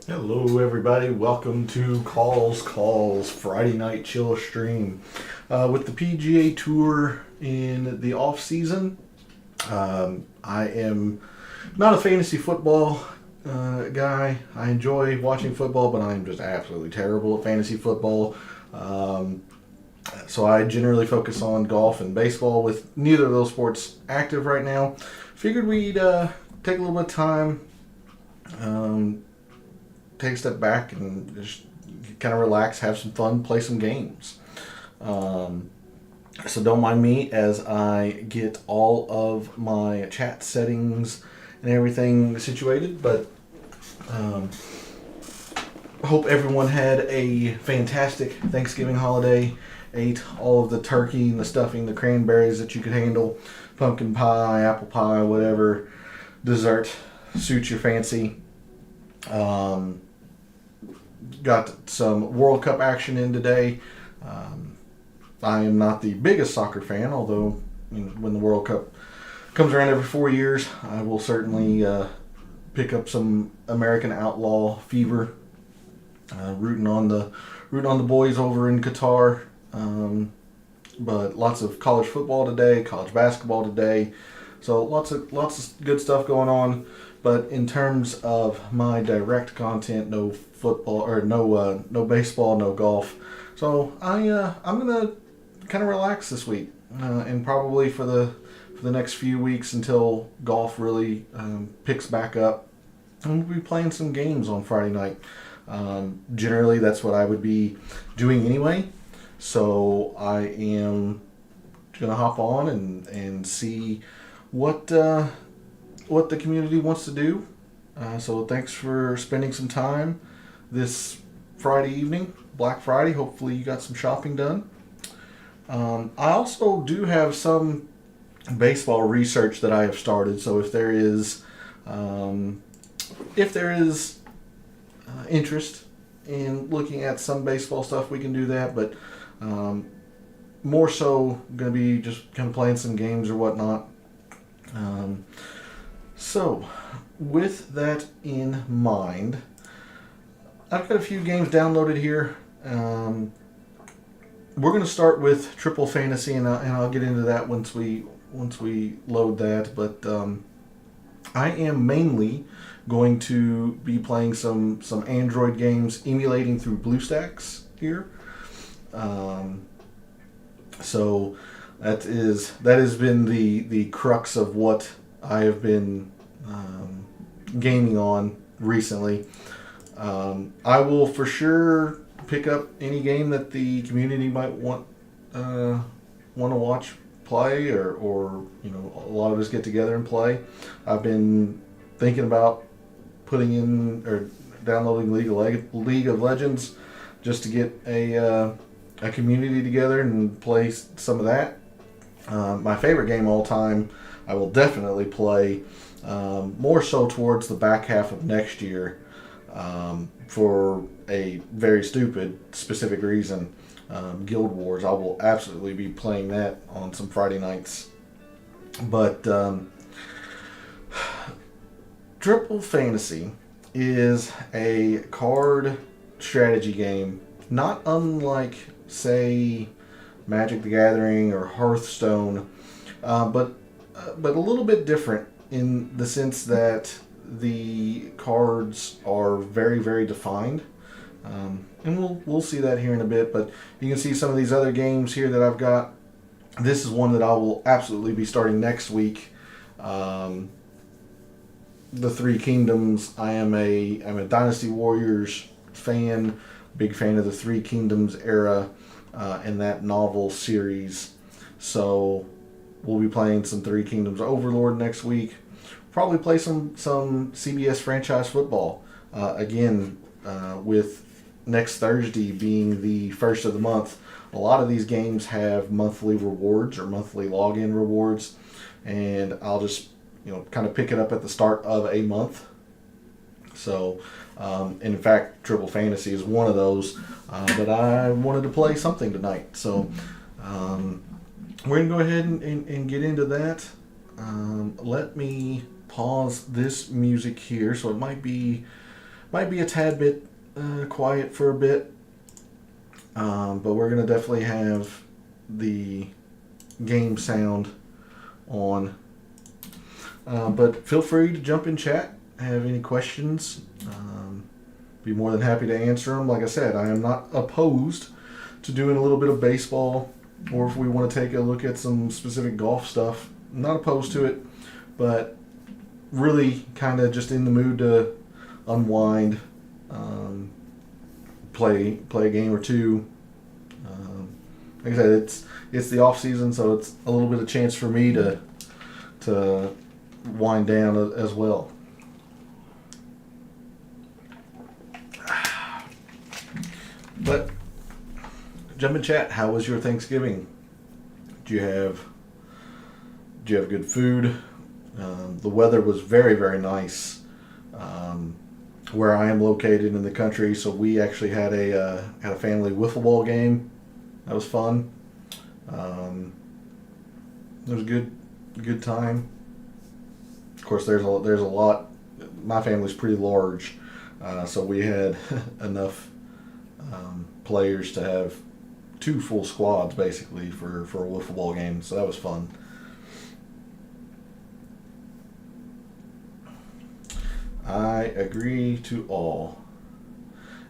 Hello, everybody. Welcome to Calls Friday Night Chill Stream. With the PGA Tour in the off season, I am not a fantasy football guy. I enjoy watching football, but I'm just absolutely terrible at fantasy football. So I generally focus on golf and baseball. With neither of those sports active right now, figured we'd take a little bit of time. Take a step back and just kind of relax, have some fun, play some games. So don't mind me as I get all of my chat settings and everything situated, but hope everyone had a fantastic Thanksgiving holiday, ate all of the turkey and the stuffing, the cranberries that you could handle, pumpkin pie, apple pie, whatever dessert suits your fancy. Got some World Cup action in today. I am not the biggest soccer fan, although when the World Cup comes around every 4 years, I will certainly pick up some American outlaw fever. Rooting on the boys over in Qatar. But lots of college football today, college basketball today. So lots of good stuff going on. But in terms of my direct content, no football or no baseball, no golf. So I'm gonna kind of relax this week, and probably for the next few weeks until golf really picks back up. And we'll be playing some games on Friday night. Generally, that's what I would be doing anyway. So I am gonna hop on and see what the community wants to do. So thanks for spending some time this Friday evening, Black Friday. Hopefully you got some shopping done. I also do have some baseball research that I have started. So if there is interest in looking at some baseball stuff, we can do that. But more so going to be just kind of playing some games or whatnot. So, with that in mind, I've got a few games downloaded here. We're going to start with Triple Fantasy, and I'll get into that once we load that. But I am mainly going to be playing some Android games, emulating through BlueStacks here. So that has been the crux of what I have been gaming on recently. I will for sure pick up any game that the community might want to watch play, or a lot of us get together and play. I've been thinking about putting in or downloading League of Legends just to get a community together and play some of that. My favorite game of all time, I will definitely play more so towards the back half of next year, for a very stupid specific reason. Guild Wars. I will absolutely be playing that on some Friday nights. But Triple Fantasy is a card strategy game, not unlike, say, Magic the Gathering or Hearthstone, but a little bit different in the sense that the cards are very, very defined. And we'll see that here in a bit, but you can see some of these other games here that I've got. This is one that I will absolutely be starting next week. The Three Kingdoms. I'm a Dynasty Warriors fan, big fan of the Three Kingdoms era and that novel series. So we'll be playing some Three Kingdoms Overlord next week. Probably play some CBS franchise football again, with next Thursday being the first of the month. A lot of these games have monthly rewards or monthly login rewards, and I'll just kind of pick it up at the start of a month. So, in fact, Triple Fantasy is one of those, but I wanted to play something tonight. So, we're going to go ahead and get into that. Let me pause this music here, so it might be Might be a tad bit quiet for a bit, but we're going to definitely have the game sound on. But feel free to jump in chat, have any questions. Be more than happy to answer them. Like I said, I am not opposed to doing a little bit of baseball, or if we want to take a look at some specific golf stuff, I'm not opposed to it, but really kind of just in the mood to unwind, play a game or two. Like I said, it's the off season, so it's a little bit of chance for me to wind down as well. But jump in chat. How was your Thanksgiving? Do you have good food? The weather was very, very nice where I am located in the country. So we actually had a family wiffle ball game. That was fun. It was a good time. Of course, there's a lot. My family's pretty large, so we had enough players to have 2 full squads basically for a wiffle ball game. So that was fun. I agree to all.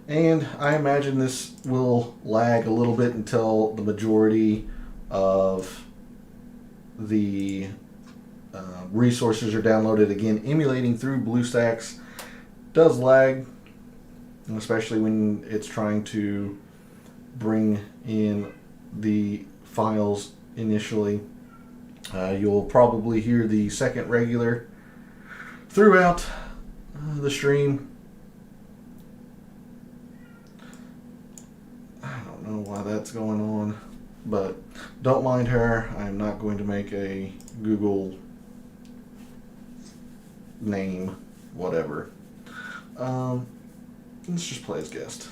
And I imagine this will lag a little bit until the majority of the resources are downloaded. Again, emulating through BlueStacks does lag, especially when it's trying to bring in the files initially. You'll probably hear the second regular throughout the stream. I don't know why that's going on, but don't mind her. I'm not going to make a Google name, whatever. Let's just play as guest.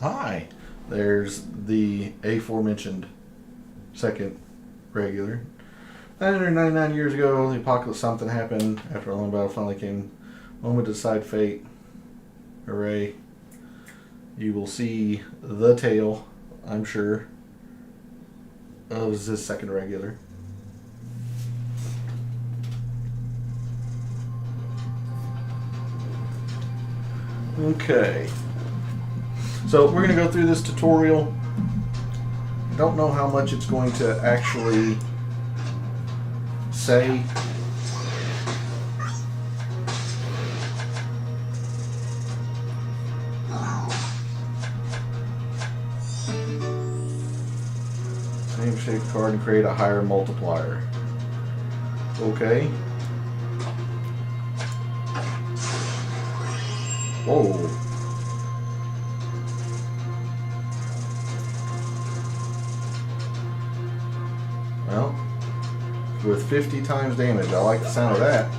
Hi, there's the aforementioned second regular. 999 years ago, the apocalypse, something happened. After a long battle finally came, moment to decide fate. Hooray. You will see the tale, I'm sure, of this second regular. Okay. So we're going to go through this tutorial. Don't know how much it's going to actually say. Same shaped card and create a higher multiplier. Okay. Whoa. Well, with 50 times damage, I like the sound of that.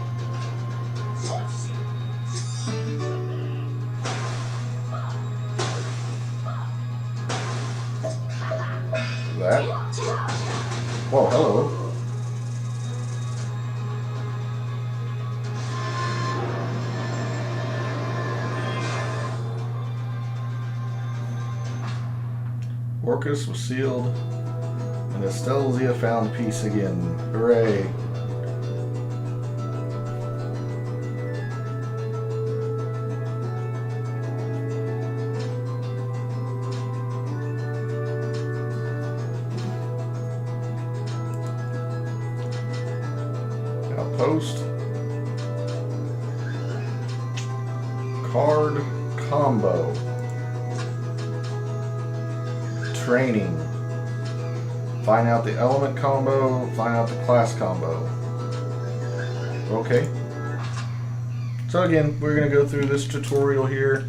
That. Whoa, hello. Orcus was sealed, and Estelzia found peace again. Hooray. Outpost. Card combo. Training. Find out the element combo, find out the class combo. Okay. So again, we're going to go through this tutorial here.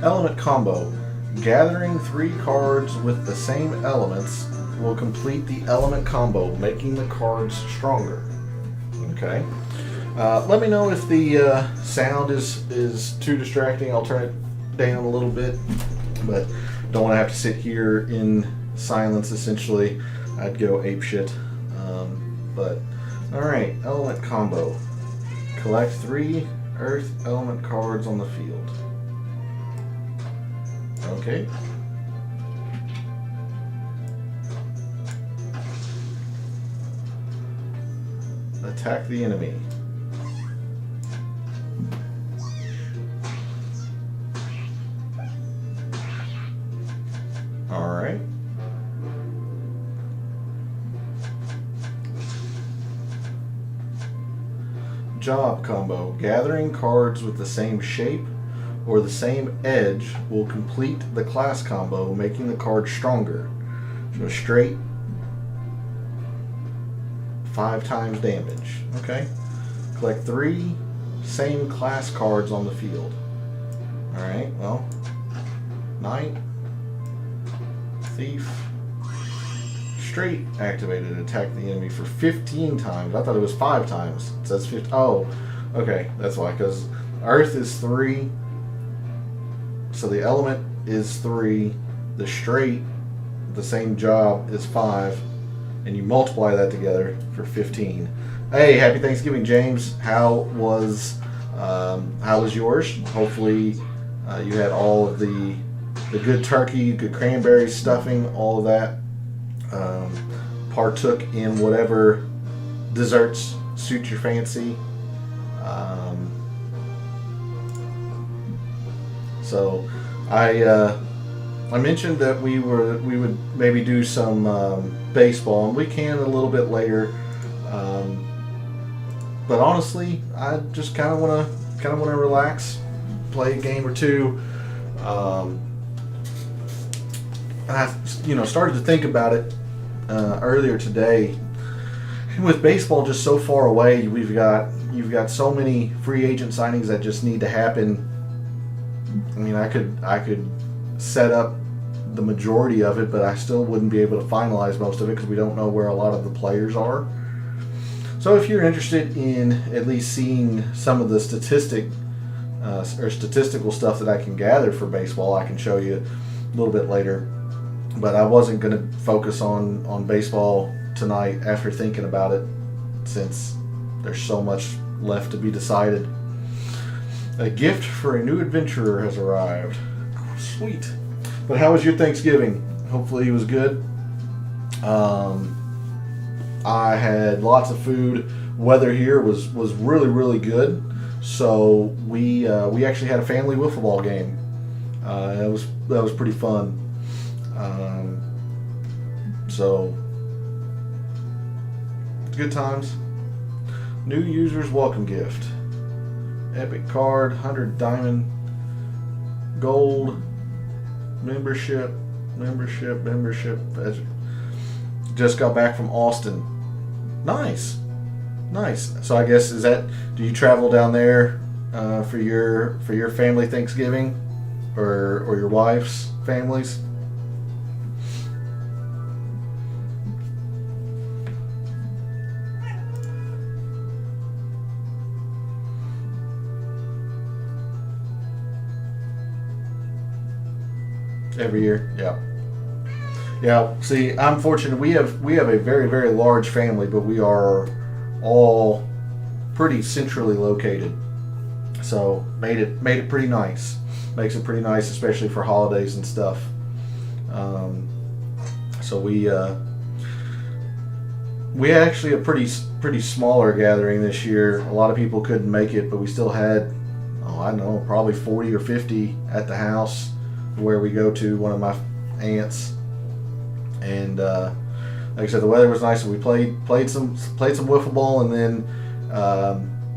Element combo. Gathering 3 cards with the same elements will complete the element combo, making the cards stronger. Okay. Let me know if the sound is too distracting. I'll turn it down a little bit, but don't want to have to sit here in silence. Essentially, I'd go apeshit. But all right, element combo. Collect 3 earth element cards on the field. Okay. Attack the enemy. Alright. Job combo. Gathering cards with the same shape or the same edge will complete the class combo, making the card stronger. So straight 5 times damage. Okay. Collect 3 same class cards on the field. Alright, well. Knight. Thief. Straight activated. Attack the enemy for 15 times. I thought it was 5 times. It says 15. Oh, okay. That's why. Because Earth is 3. So the element is 3. The straight, the same job, is 5. And you multiply that together for 15. Hey, happy Thanksgiving, James. How was yours? Hopefully you had all of the good turkey, good cranberry stuffing, all of that. Partook in whatever desserts suit your fancy. So I mentioned that we would maybe do some baseball, and we can a little bit later. But honestly, I just kind of want to relax, play a game or two. I started to think about it earlier today. With baseball just so far away, you've got so many free agent signings that just need to happen. I mean, I could set up the majority of it, but I still wouldn't be able to finalize most of it because we don't know where a lot of the players are. So if you're interested in at least seeing some of the statistical stuff that I can gather for baseball, I can show you a little bit later. But I wasn't going to focus on baseball tonight after thinking about it, since there's so much left to be decided. A gift for a new adventurer has arrived. Sweet. But how was your Thanksgiving? Hopefully it was good. I had lots of food. Weather here was really, really good. So we actually had a family wiffle ball game. That was pretty fun. So good times. New users welcome gift. Epic card, 100 diamond, gold, membership. Just got back from Austin. Nice. So I guess do you travel down there for your family Thanksgiving, or your wife's families? Every year, yeah. See, I'm fortunate. We have a very, very large family, but we are all pretty centrally located. So made it pretty nice. Makes it pretty nice, especially for holidays and stuff. So we had actually a pretty smaller gathering this year. A lot of people couldn't make it, but we still had, I don't know, probably 40 or 50 at the house where we go to, one of my aunts. And like I said, the weather was nice, so we played some wiffle ball, and then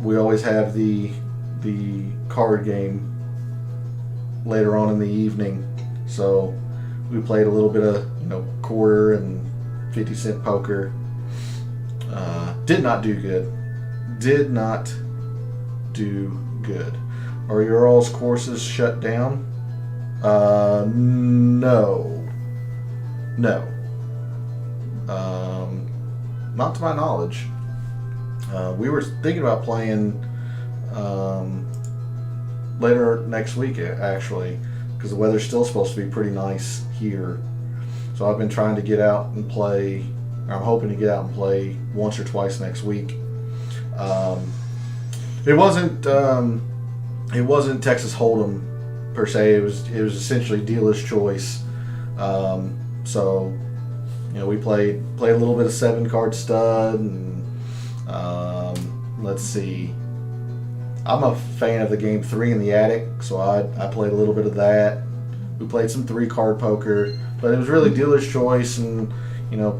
we always have the card game later on in the evening. So we played a little bit of quarter and 50-cent poker. Did not do good. Are your all's courses shut down? No. No. Not to my knowledge. We were thinking about playing later next week, actually, because the weather's still supposed to be pretty nice here. So I've been trying to get out and play. I'm hoping to get out and play once or twice next week. It wasn't Texas Hold'em per se. It was essentially dealer's choice. So we played a little bit of 7-card stud, and let's see. I'm a fan of the game 3 in the Attic, so I played a little bit of that. We played some 3-card poker, but it was really dealer's choice, and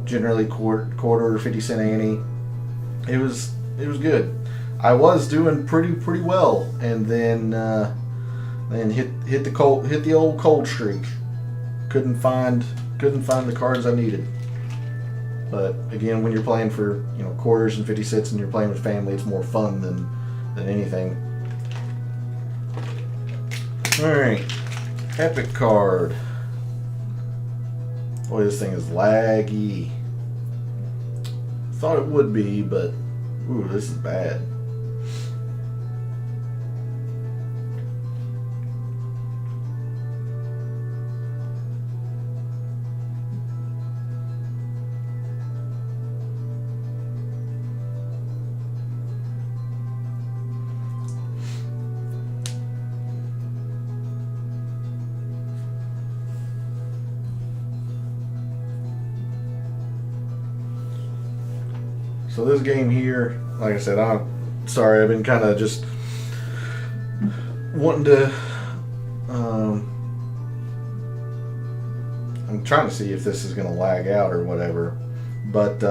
generally quarter 50-cent ante. It was good. I was doing pretty well, and then hit the old cold streak. Couldn't find the cards I needed. But again, when you're playing for quarters and 50 cents and you're playing with family, it's more fun than anything. All right, epic card. Boy, this thing is laggy. Thought it would be, but ooh, this is bad. So this game here, like I said, I'm sorry, I've been kind of just wanting to, I'm trying to see if this is going to lag out or whatever, but,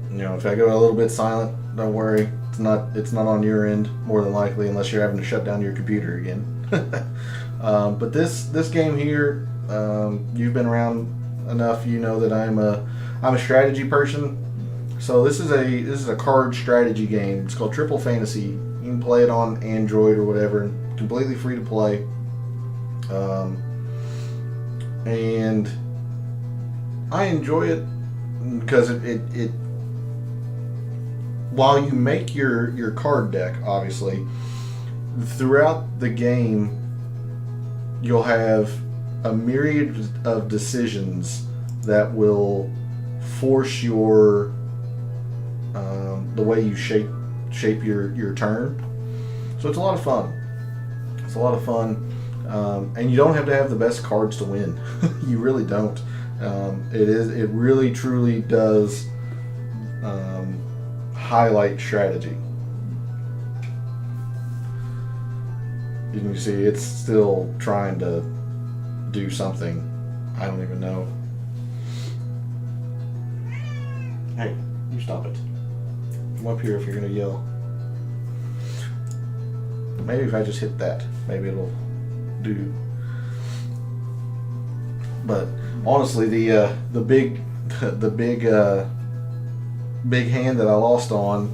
if I go a little bit silent, don't worry, it's not on your end, more than likely, unless you're having to shut down your computer again. But this game here, you've been around enough, that I'm a strategy person. So this is a card strategy game. It's called Triple Fantasy. You can play it on Android or whatever, completely free to play. And I enjoy it because it while you make your card deck, obviously, throughout the game you'll have a myriad of decisions that will force your the way you shape your turn. So it's a lot of fun. And you don't have to have the best cards to win. You really don't. It really truly does highlight strategy. You can see it's still trying to do something. I don't even know. Hey, you stop it. Come up here if you're going to yell. Maybe if I just hit that, maybe it'll do. But honestly, the big hand that I lost on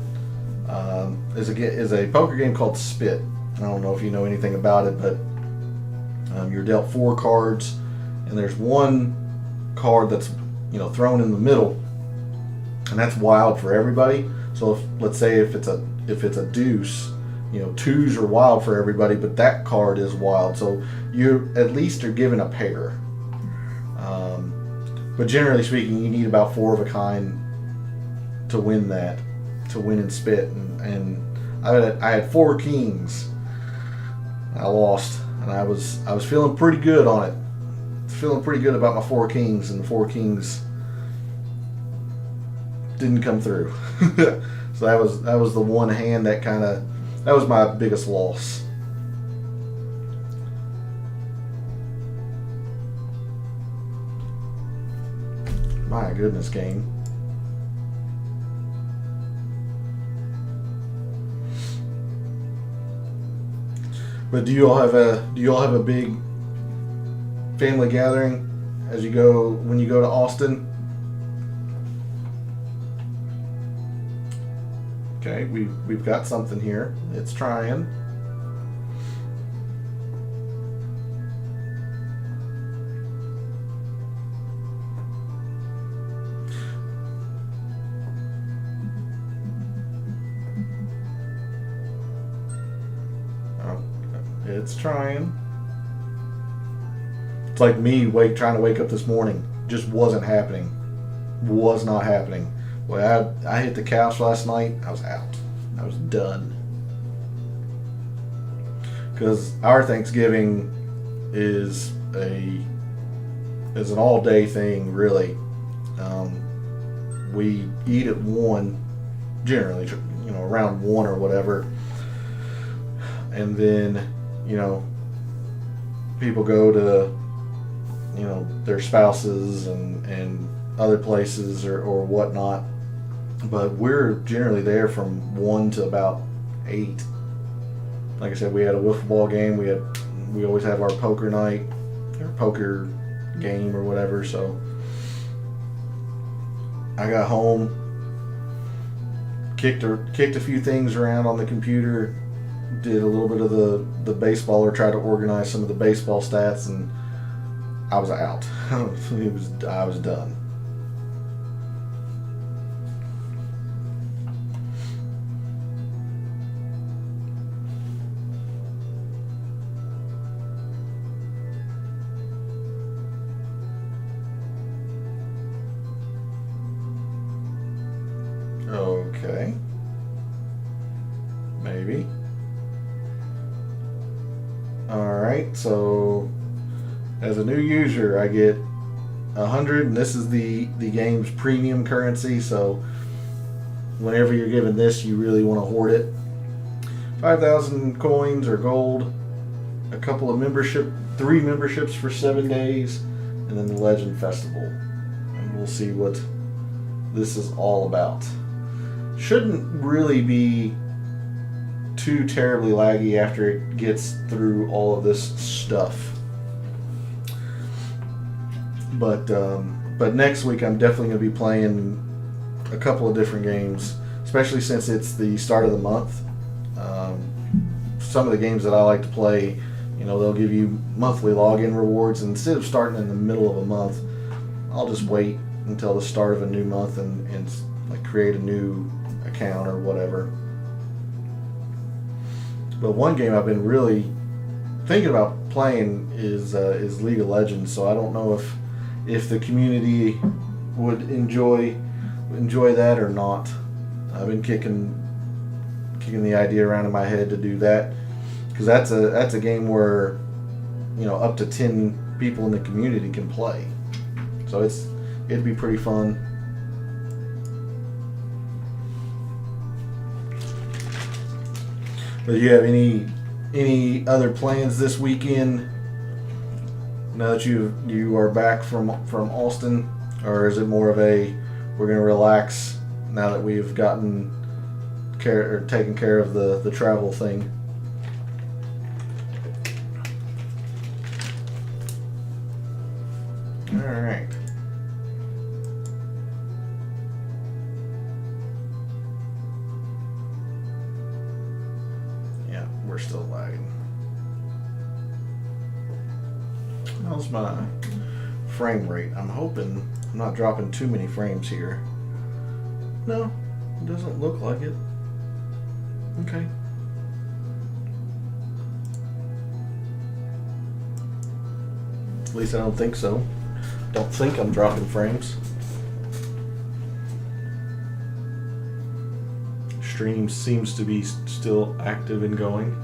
is a poker game called Spit. I don't know if you know anything about it, but you're dealt 4 cards, and there's one card that's thrown in the middle, and that's wild for everybody. So let's say if it's a deuce, twos are wild for everybody, but that card is wild. So you at least are given a pair. But generally speaking, you need about 4 of a kind to win in Spit. And I had 4 kings. I lost, and I was feeling pretty good on it. Feeling pretty good about my 4 kings, and the 4 kings didn't come through. So that was the one hand that was my biggest loss. My goodness, game. But do you all have a big family gathering when you go to Austin? Okay, we've got something here. It's trying. It's trying. It's like me trying to wake up this morning. Just wasn't happening. Was not happening. Well, I hit the couch last night. I was out. I was done. Because our Thanksgiving is an all day thing, really. We eat at 1, generally, around 1 or whatever, and then people go to their spouses and other places or whatnot, but we're generally there from 1 to about 8. Like I said, we had a wiffle ball game. We always have our poker night, or poker game or whatever. So I got home, kicked a few things around on the computer, did a little bit of the baseball, or tried to organize some of the baseball stats, and I was out. I was done. Okay. Maybe. Alright, so as a new user, I get 100, and this is the game's premium currency, so whenever you're given this, you really want to hoard it. 5,000 coins or gold, a couple of 3 memberships for 7 days, and then the Legend Festival. And we'll see what this is all about. Shouldn't really be too terribly laggy after it gets through all of this stuff. But next week I'm definitely going to be playing a couple of different games, especially since it's the start of the month. Some of the games that I like to play, they'll give you monthly login rewards. And instead of starting in the middle of a month, I'll just wait until the start of a new month and like create a new account or whatever. But one game I've been really thinking about playing is League of Legends. So I don't know if the community would enjoy that or not. I've been kicking the idea around in my head to do that, because that's a game where up to 10 people in the community can play. So it'd be pretty fun. But do you have any other plans this weekend? Now that you are back from Austin, or is it more of a we're going to relax now that we've taken care of the travel thing? All right. Yeah, we're still lagging. How's my frame rate? I'm hoping I'm not dropping too many frames here. No, it doesn't look like it. Okay. At least I don't think so. Don't think I'm dropping frames. Stream seems to be still active and going.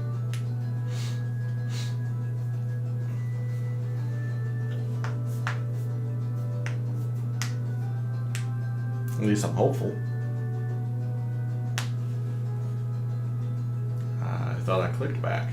At least I'm hopeful. I thought I clicked back.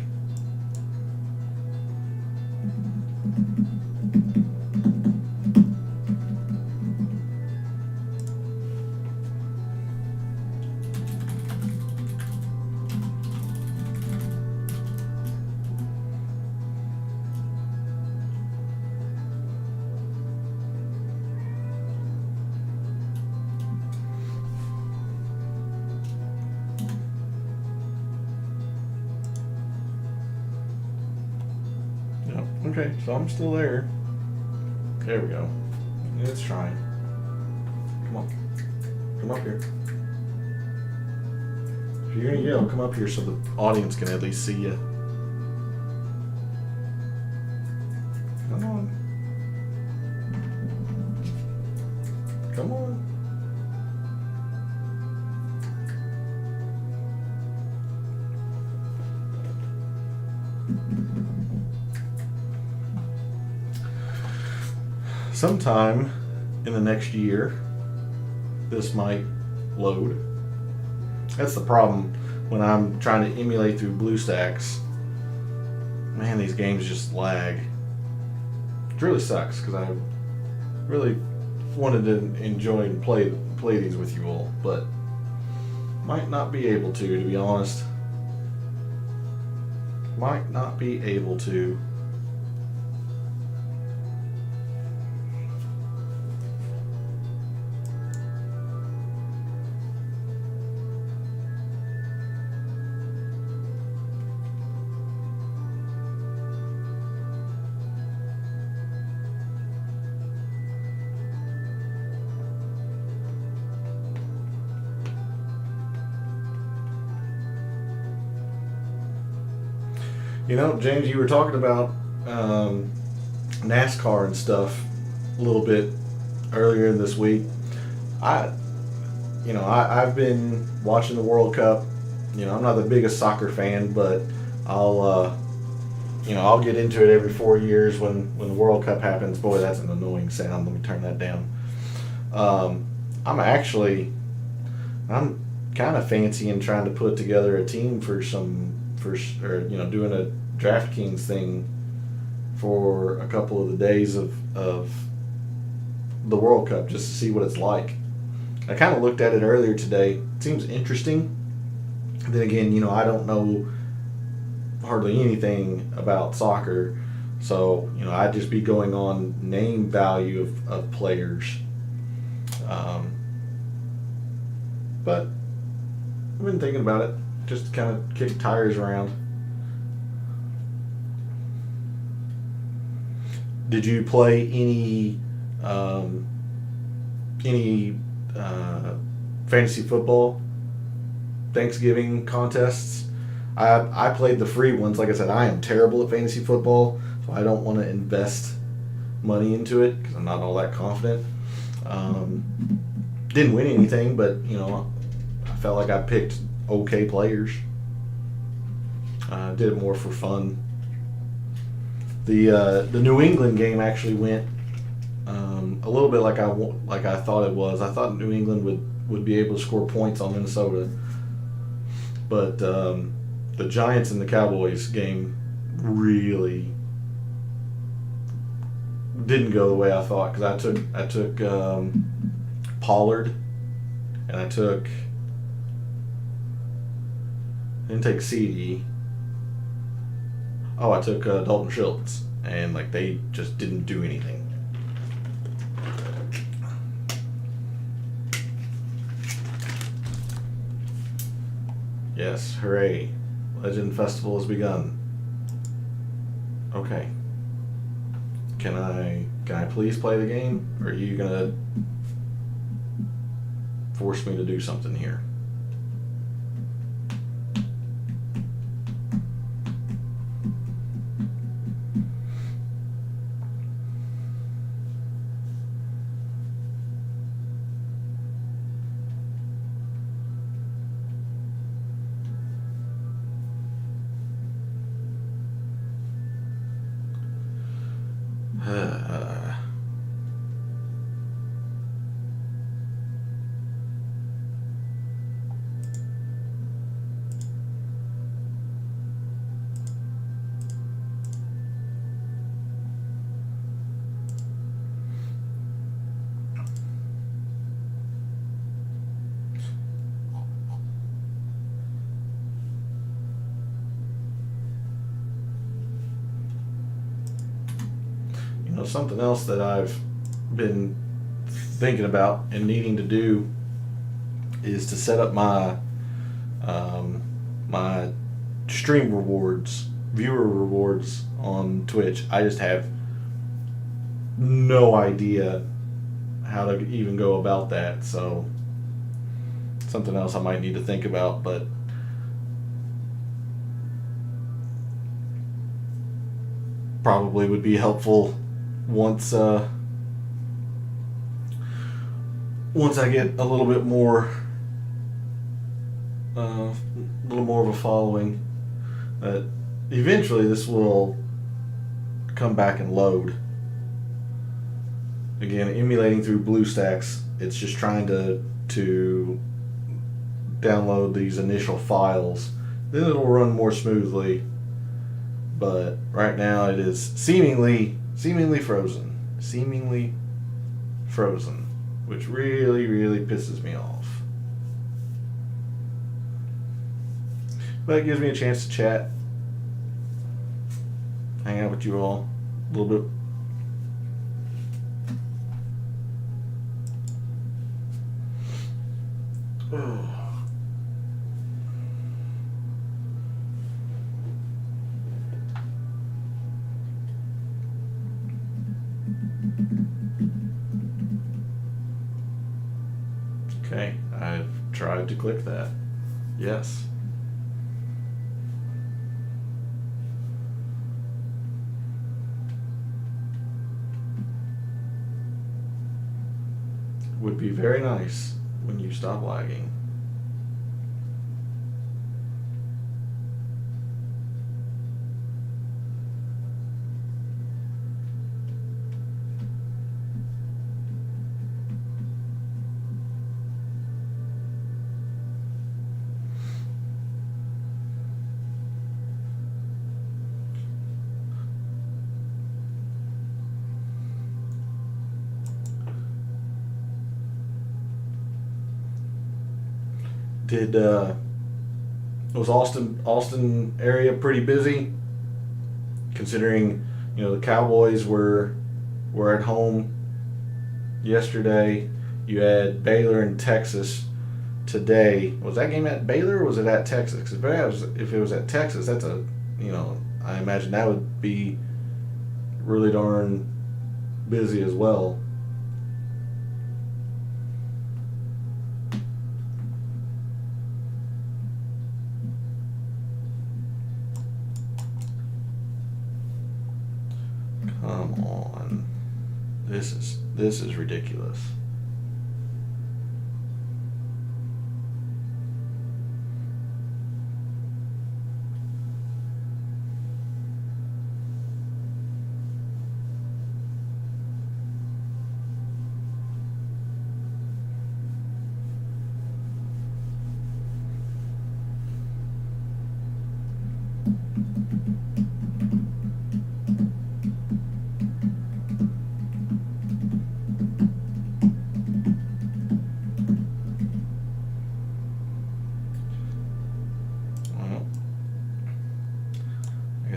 Okay, so I'm still there. There we go. It's trying. Come on. Come up here. If you're gonna yell, come up here so the audience can at least see you. Sometime in the next year, this might load. That's the problem when I'm trying to emulate through BlueStacks. Man, these games just lag. It really sucks because I really wanted to enjoy and play these with you all, but might not be able to be honest. Might not be able to. You know, James, you were talking about NASCAR and stuff a little bit earlier this week. I've been watching the World Cup. You know, I'm not the biggest soccer fan, but I'll get into it every 4 years when the World Cup happens. Boy, that's an annoying sound. Let me turn that down. I'm kind of fancying trying to put together a team doing a DraftKings thing for a couple of the days of the World Cup just to see what it's like. I kind of looked at it earlier today. It seems interesting. Then again, you know, I don't know hardly anything about soccer, so you know, I'd just be going on name value of players. But I've been thinking about it, just to kind of kick tires around. Did you play any fantasy football Thanksgiving contests? I played the free ones. Like I said, I am terrible at fantasy football, so I don't want to invest money into it because I'm not all that confident. Didn't win anything, but you know, I felt like I picked okay players. Did it more for fun. The New England game actually went a little bit like I thought it was. I thought New England would be able to score points on Minnesota, but the Giants and the Cowboys game really didn't go the way I thought, because I took Pollard, and I didn't take CD. I took Dalton Schultz, and like they just didn't do anything. Yes, hooray! Legend Festival has begun. Okay. Can I please play the game, or are you gonna force me to do something here? Something else that I've been thinking about and needing to do is to set up my my stream rewards, viewer rewards on Twitch. I just have no idea how to even go about that, so something else I might need to think about, but probably would be helpful once I get a little bit more, a little more of a following. That eventually this will come back and load. Again, emulating through BlueStacks, it's just trying to download these initial files. Then it'll run more smoothly. But right now it is seemingly frozen. Seemingly frozen. Which really, really pisses me off. But it gives me a chance to chat. Hang out with you all a little bit. Okay, I've tried to click that. Yes. Would be very nice when you stop lagging. Was Austin area pretty busy? Considering, the Cowboys were at home yesterday. You had Baylor and Texas today. Was that game at Baylor or was it at Texas? If it was at Texas, that's I imagine that would be really darn busy as well. Come on. This is ridiculous.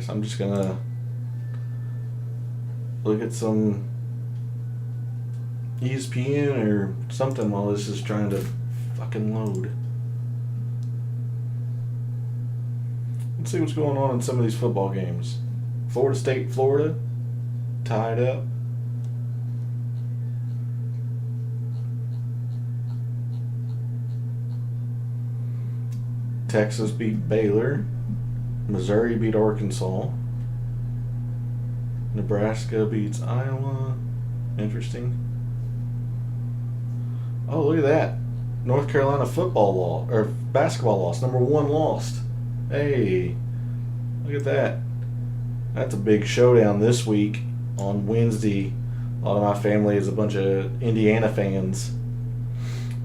I'm just gonna look at some ESPN or something while this is trying to fucking load. Let's see what's going on in some of these football games. Florida State, Florida, tied up. Texas beat Baylor. Missouri beat Arkansas. Nebraska beats Iowa. Interesting. Oh, look at that. North Carolina basketball lost. Number 1 lost. Hey, look at that. That's a big showdown this week on Wednesday. A lot of my family is a bunch of Indiana fans.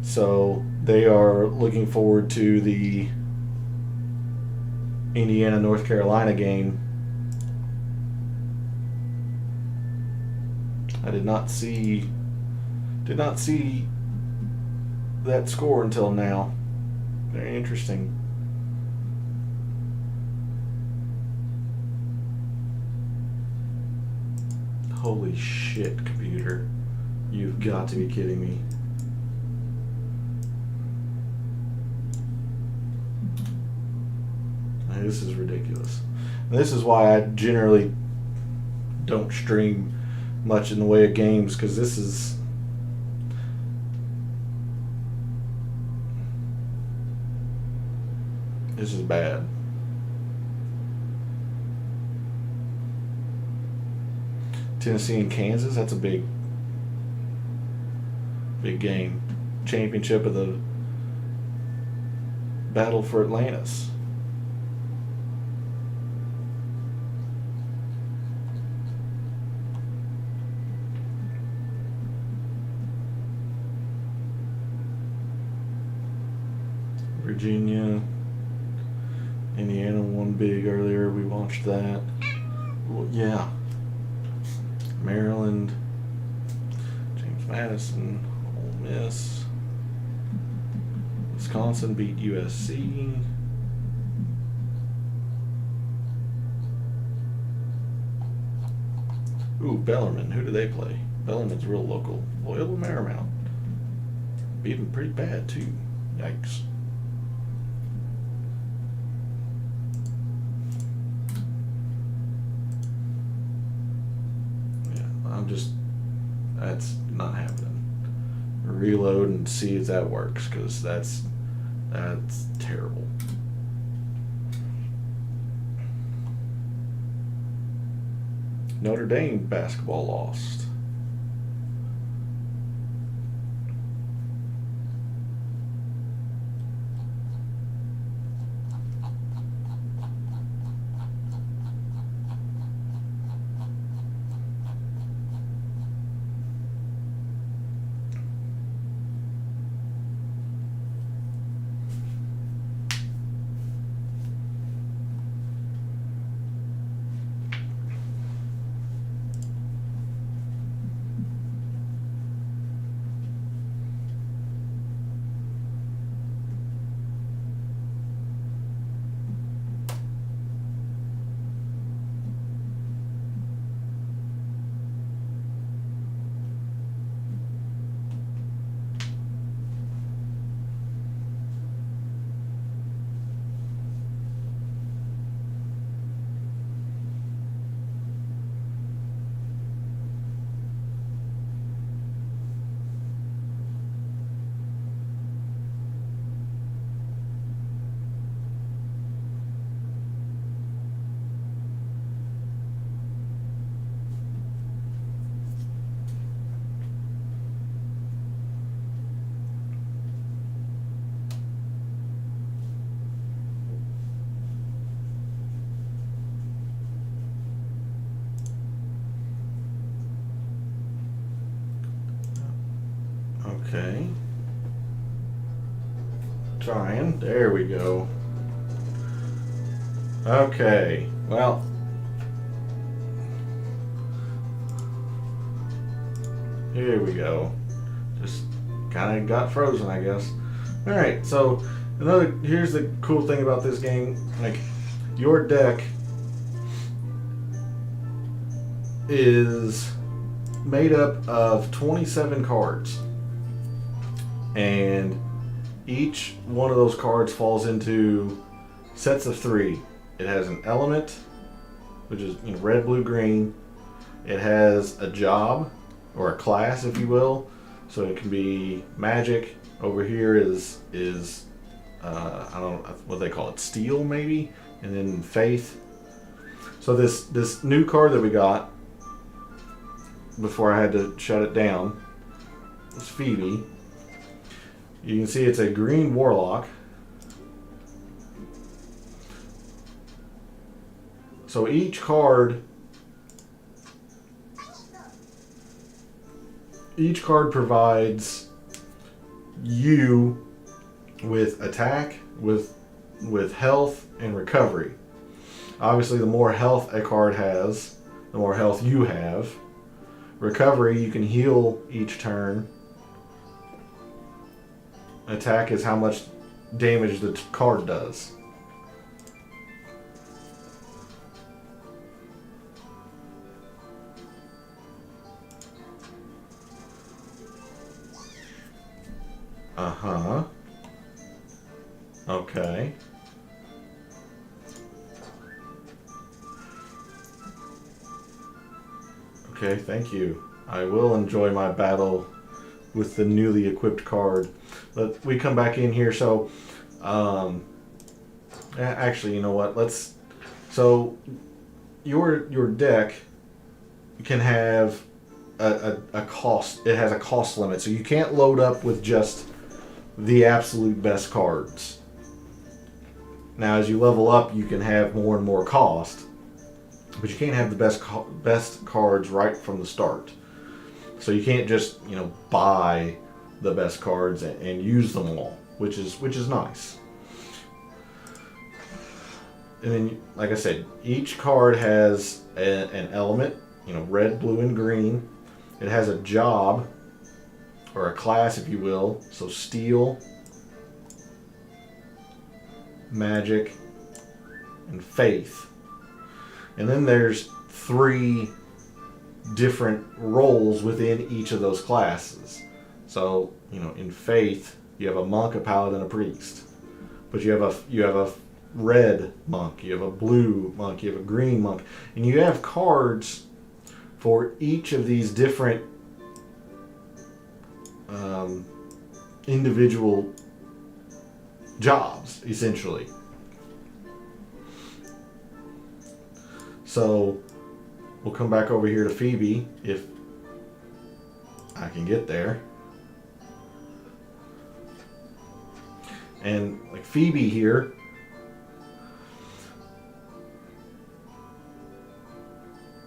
So they are looking forward to the Indiana North Carolina game. I did not see that score until now. Very interesting. Holy shit, computer. You've got to be kidding me. This is ridiculous. And this is why I generally don't stream much in the way of games, because this is bad. Tennessee and Kansas, that's a big game. Championship of the Battle for Atlantis. Yeah. Indiana won big earlier. We watched that. Well, yeah. Maryland. James Madison. Ole Miss. Wisconsin beat USC. Ooh, Bellarmine. Who do they play? Bellarmine's real local. Loyola Marymount. Beat them pretty bad, too. Yikes. That's not happening. Reload and see if that works, because that's terrible. Notre Dame basketball lost. Okay. Trying. There we go. Okay. Well. Here we go. Just kind of got frozen, I guess. Alright, so here's the cool thing about this game. Like, your deck is made up of 27 cards. And each one of those cards falls into sets of 3. It has an element, which is red, blue, green. It has a job, or a class, if you will. So it can be magic. Over here is I don't know what they call it, steel maybe, and then faith. So this new card that we got before I had to shut it down is Phoebe. You can see it's a green warlock. So each card provides you with attack, with health, and recovery. Obviously, the more health a card has, the more health you have. Recovery, you can heal each turn. Attack is how much damage the card does. Uh-huh. Okay. Okay, thank you. I will enjoy my battle with the newly equipped card. But we come back in here, so actually, you know what? So your deck can have a cost. It has a cost limit, so you can't load up with just the absolute best cards. Now, as you level up, you can have more and more cost, but you can't have the best cards right from the start. So you can't just buy the best cards and use them all, which is nice. and then, like I said, each card has an element, you know, red, blue, and green. It has a job, or a class, if you will. So steel, magic, and faith. And then there's 3 different roles within each of those classes. So, you know, in faith, you have a monk, a paladin, a priest. But you have a red monk, you have a blue monk, you have a green monk, and you have cards for each of these different individual jobs, essentially. So we'll come back over here to Phoebe if I can get there. And like Phoebe here,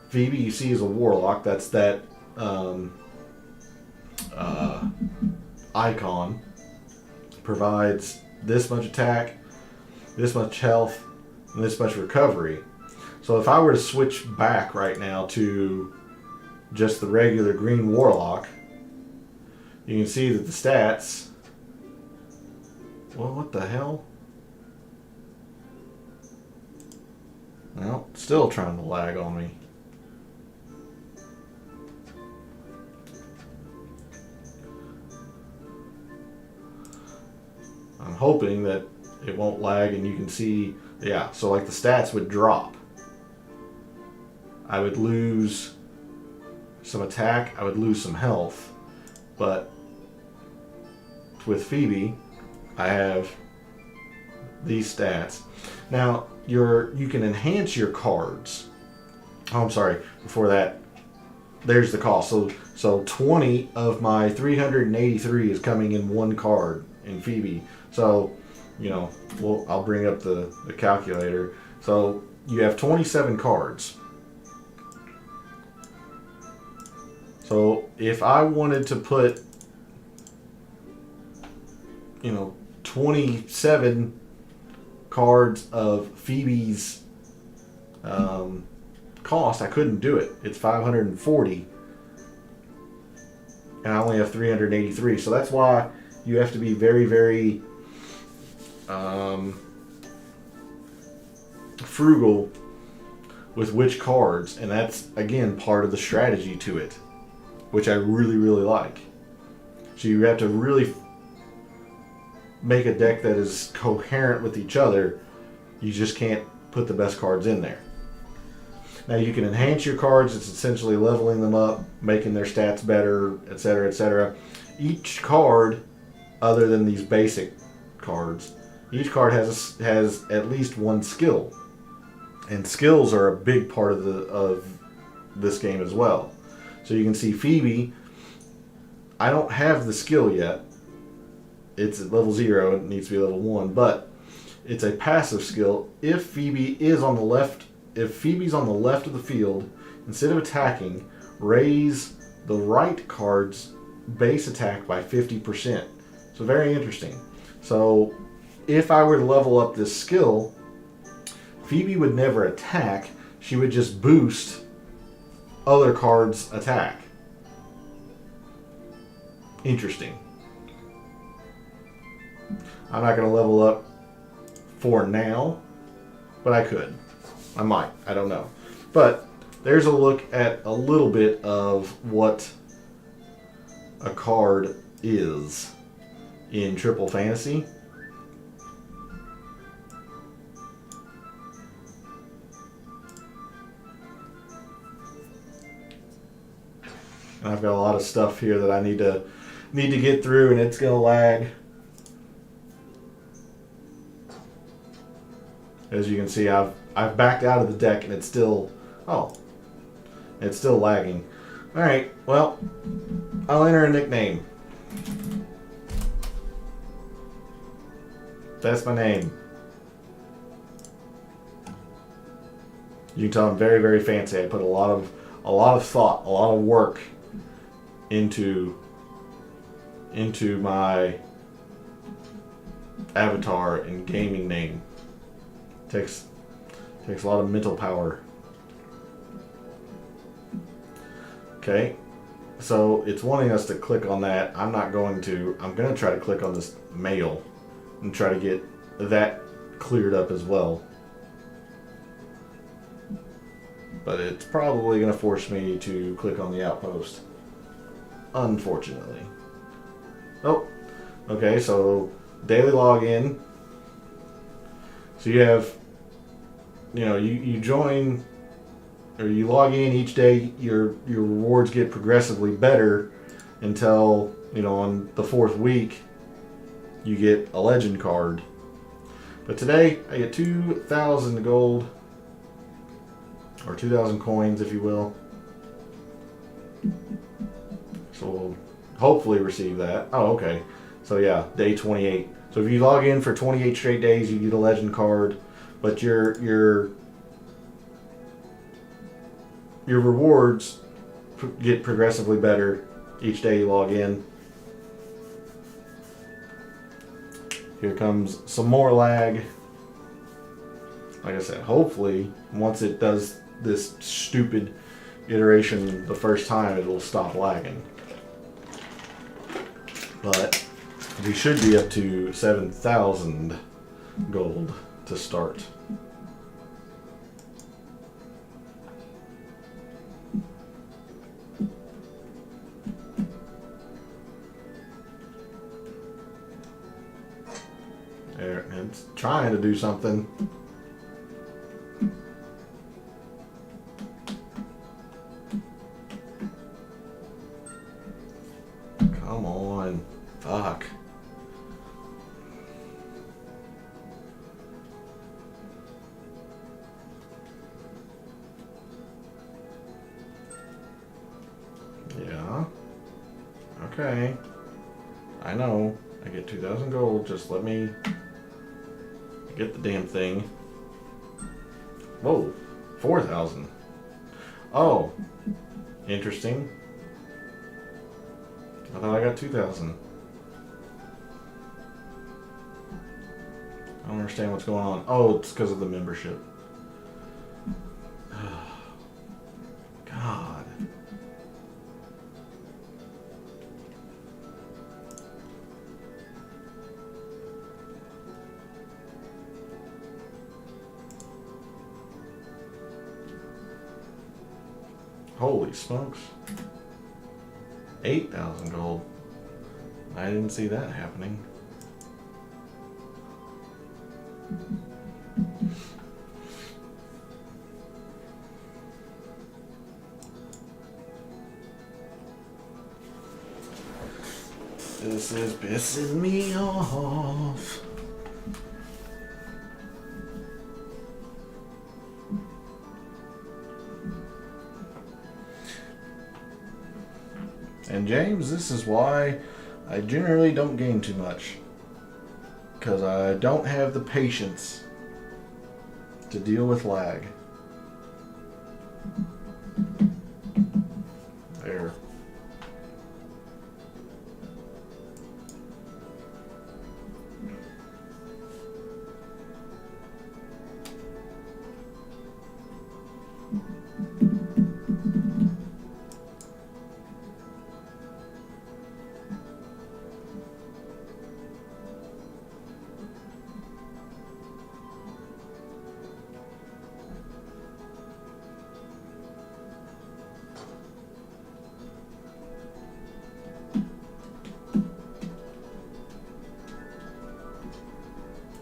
Phoebe you see is a warlock. That's that icon. Provides this much attack, this much health, and this much recovery. So if I were to switch back right now to just the regular green warlock, you can see that the stats... Well, what the hell? Well, still trying to lag on me. I'm hoping that it won't lag and you can see, yeah, so like the stats would drop. I would lose some attack, I would lose some health, but with Phoebe, I have these stats. Now, you can enhance your cards. Oh, I'm sorry, before that, there's the cost. So 20 of my 383 is coming in one card in Phoebe. So, you know, I'll bring up the calculator. So you have 27 cards. So if I wanted to put, you know, 27 cards of Phoebe's cost, I couldn't do it. It's 540. And I only have 383. So that's why you have to be very, very frugal with which cards. And that's, again, part of the strategy to it, which I really, really like. So you have to really make a deck that is coherent with each other. You just can't put the best cards in there. Now you can enhance your cards. It's essentially leveling them up, making their stats better, etc., etc. Each card, other than these basic cards, each card has at least one skill, and skills are a big part of this game as well. So you can see Phoebe, I don't have the skill yet. It's at level 0, it needs to be level 1, but it's a passive skill. If Phoebe's on the left of the field, instead of attacking, raise the right card's base attack by 50%. So very interesting. So if I were to level up this skill, Phoebe would never attack, she would just boost other cards' attack. Interesting. I'm not going to level up for now, but I could. I might. I don't know. But there's a look at a little bit of what a card is in Triple Fantasy. And I've got a lot of stuff here that I need to get through, and it's going to lag. As you can see, I've backed out of the deck, and it's still lagging. All right, well, I'll enter a nickname. That's my name. You can tell I'm very, very fancy. I put a lot of thought, a lot of work into my avatar and gaming name. Takes Takes a lot of mental power. Okay, so it's wanting us to click on that. I'm not going to. I'm going to try to click on this mail and try to get that cleared up as well. But it's probably going to force me to click on the outpost. Unfortunately. Oh, okay, so daily login. So you have, you join, or you log in each day, your rewards get progressively better until, on the 4th week, you get a legend card. But today, I get 2,000 gold, or 2,000 coins, if you will. So we'll hopefully receive that. Oh, okay. So yeah, day 28. So if you log in for 28 straight days, you get a legend card, but your rewards get progressively better each day you log in. Here comes some more lag. Like I said, hopefully once it does this stupid iteration the first time, it will stop lagging. But we should be up to 7,000 gold to start. There, it's trying to do something. Come on. Fuck. Yeah. Okay. I know. I get 2,000 gold. Just let me get the damn thing. Whoa. 4,000. Oh. Interesting. I thought I got 2,000. I don't understand what's going on. Oh, it's because of the membership. God. Holy smokes. 8,000 gold. I didn't see that happening. This is pissing me off. And James, this is why I generally don't game too much. Because I don't have the patience to deal with lag. There.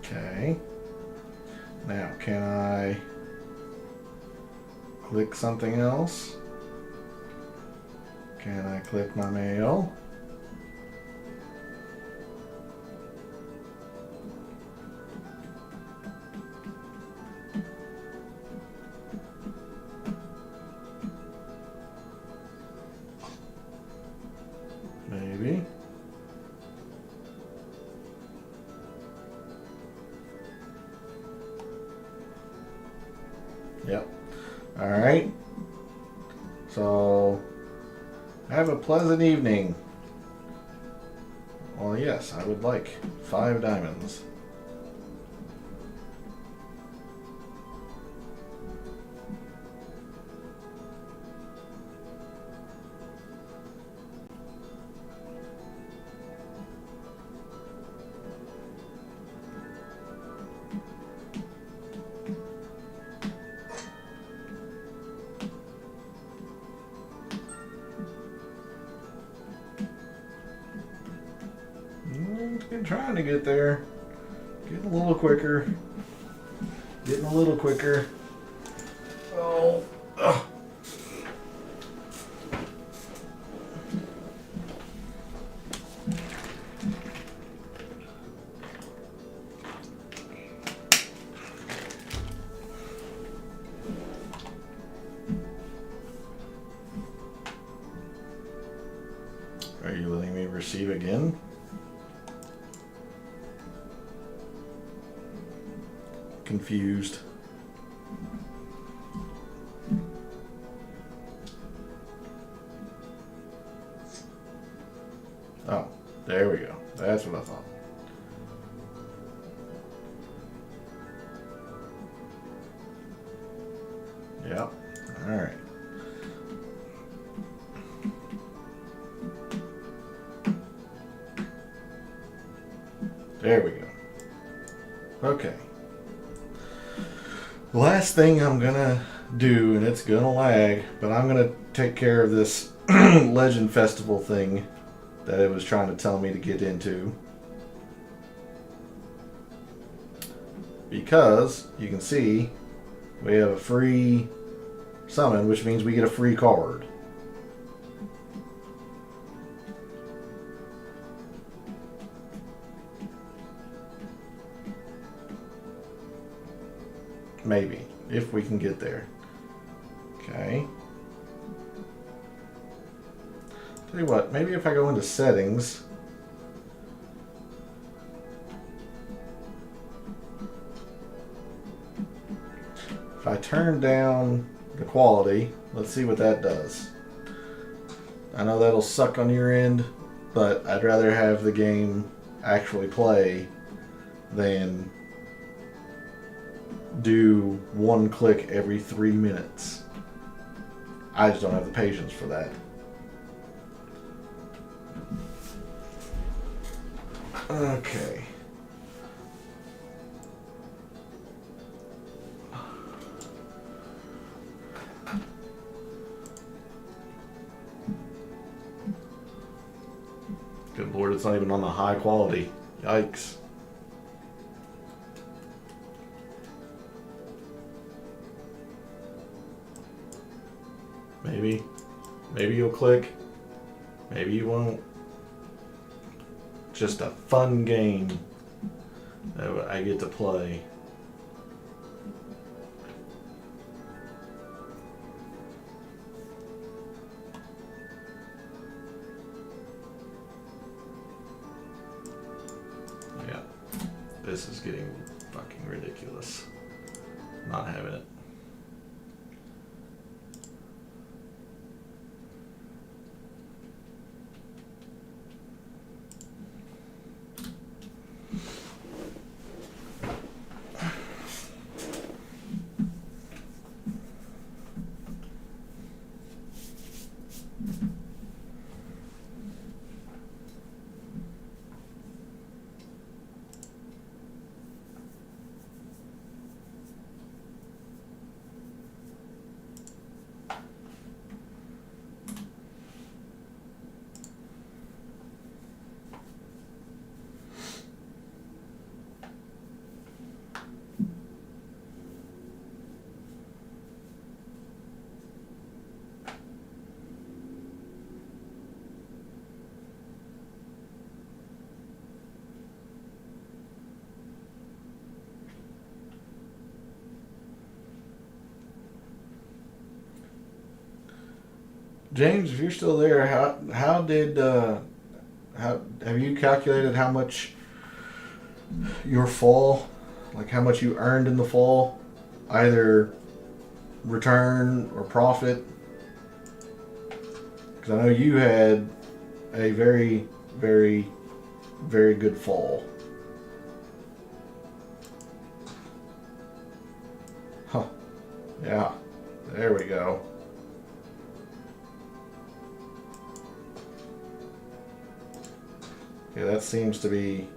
Okay. Now, can I click something else? Can I click my mail? Maybe. Yep. All right. So, have a pleasant evening. Well, yes, I would like 5 diamonds. trying to get there. Getting a little quicker. Getting a little quicker. Oh. Ugh. Are you letting me receive again? Confused. Oh, there we go. That's what I thought. Yep. All right. There we go. Okay. Last thing I'm gonna do, and it's gonna lag, but I'm gonna take care of this Legend Festival thing that it was trying to tell me to get into. Because you can see we have a free summon, which means we get a free card. Maybe, if we can get there. Okay. Tell you what, maybe if I go into settings. If I turn down the quality, let's see what that does. I know that'll suck on your end, but I'd rather have the game actually play than do one click every 3 minutes. I just don't have the patience for that. Okay. Good Lord, it's not even on the high quality. Yikes. Maybe you'll click. Maybe you won't. Just a fun game that I get to play. Yeah, this is getting fucking ridiculous. Not having it. James, if you're still there, how have you calculated how much your fall, like how much you earned in the fall, either return or profit? Because I know you had a very, very, very good fall. Huh. Yeah. There we go. Okay, that seems to be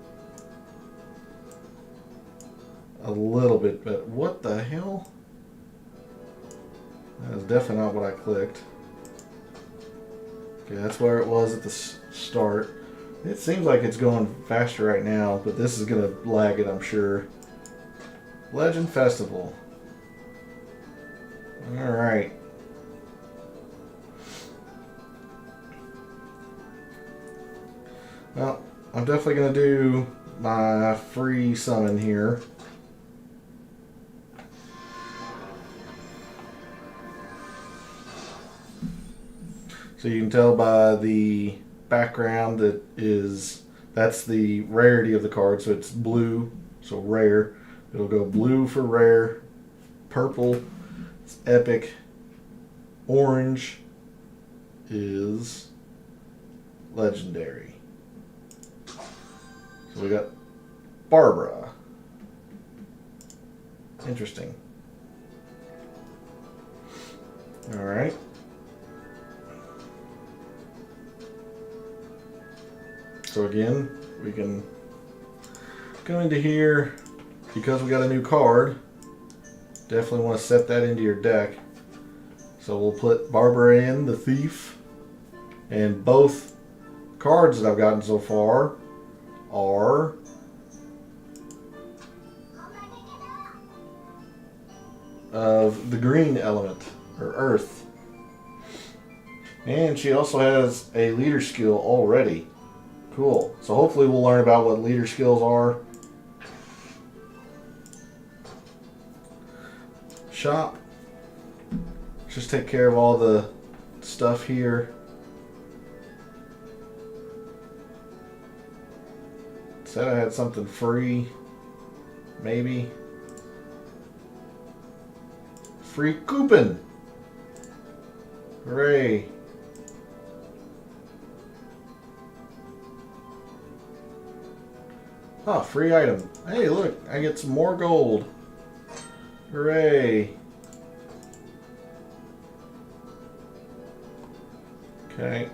a little bit, but what the hell? That is definitely not what I clicked. Okay, that's where it was at the start. It seems like it's going faster right now, but this is going to lag it, I'm sure. Legend Festival. Alright. Well, I'm definitely going to do my free summon here. So you can tell by the background that's the rarity of the card. So it's blue, so rare. It'll go blue for rare, purple, it's epic, orange is legendary. So we got Barbara. Interesting. All right. So again, we can go into here because we got a new card. Definitely want to set that into your deck. So we'll put Barbara in, the thief, and both cards that I've gotten so far are of the green element, or earth. And she also has a leader skill already. Cool. So hopefully we'll learn about what leader skills are. Shop. Just take care of all the stuff here. Said I had something free. Maybe. Free coupon. Hooray. Oh, free item. Hey, look, I get some more gold. Hooray. Okay.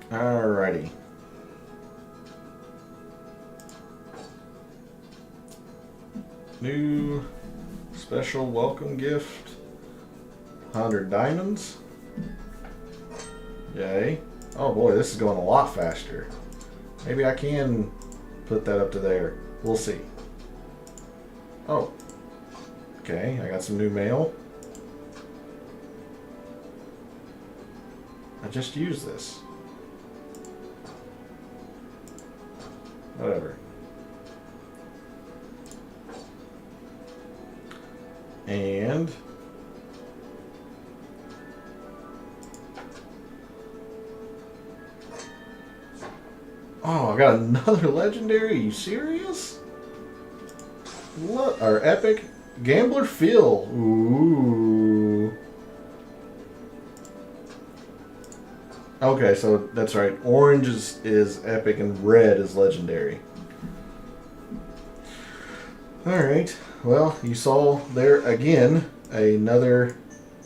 Alrighty. New special welcome gift. 100 diamonds. Yay. Oh boy, this is going a lot faster. Maybe I can put that up to there. We'll see. Oh. Okay, I got some new mail. I just used this. Whatever. And oh, I got another legendary. Are you serious? What? Our epic Gambler Phil. Ooh. Okay, so that's right. Orange is epic and red is legendary. Alright, well, you saw there again another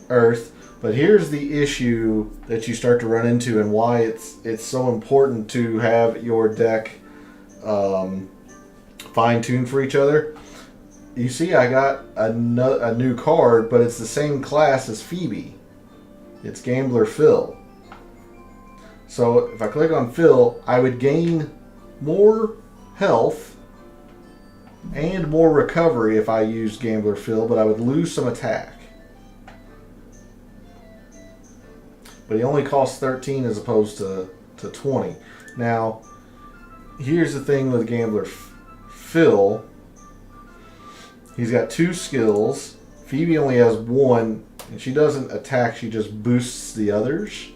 Earth, but here's the issue that you start to run into and why it's so important to have your deck fine-tuned for each other. You see I got a new card, but it's the same class as Phoebe. It's Gambler Phil. So if I click on Phil, I would gain more health and more recovery if I used Gambler Phil, but I would lose some attack. But he only costs 13 as opposed to 20. Now, here's the thing with Gambler Phil. He's got 2 skills. Phoebe only has 1, and she doesn't attack, she just boosts the others.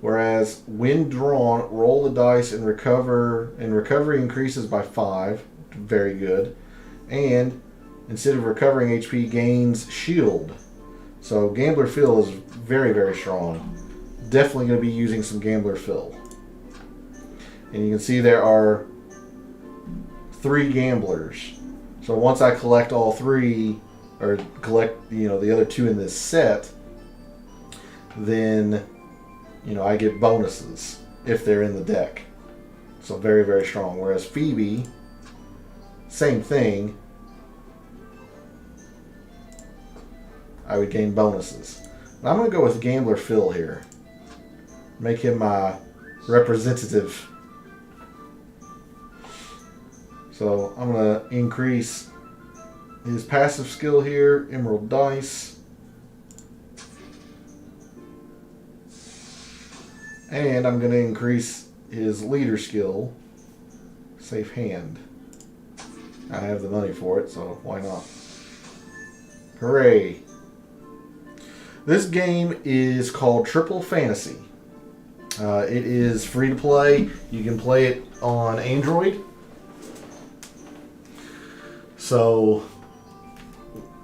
Whereas, when drawn, roll the dice and recover, and recovery increases by 5. Very good. And instead of recovering HP, gains shield. So Gambler Phil is very, very strong. Definitely going to be using some Gambler Phil. And you can see there are 3 gamblers. So once I collect all 3, or collect the other 2 in this set, then I get bonuses if they're in the deck. So very, very strong. Whereas Phoebe, same thing. I would gain bonuses. And I'm going to go with Gambler Phil here. Make him my representative. So I'm going to increase his passive skill here, Emerald Dice. And I'm going to increase his leader skill, Safe Hand. I have the money for it, so why not? Hooray! This game is called Triple Fantasy. It is free to play. You can play it on Android. So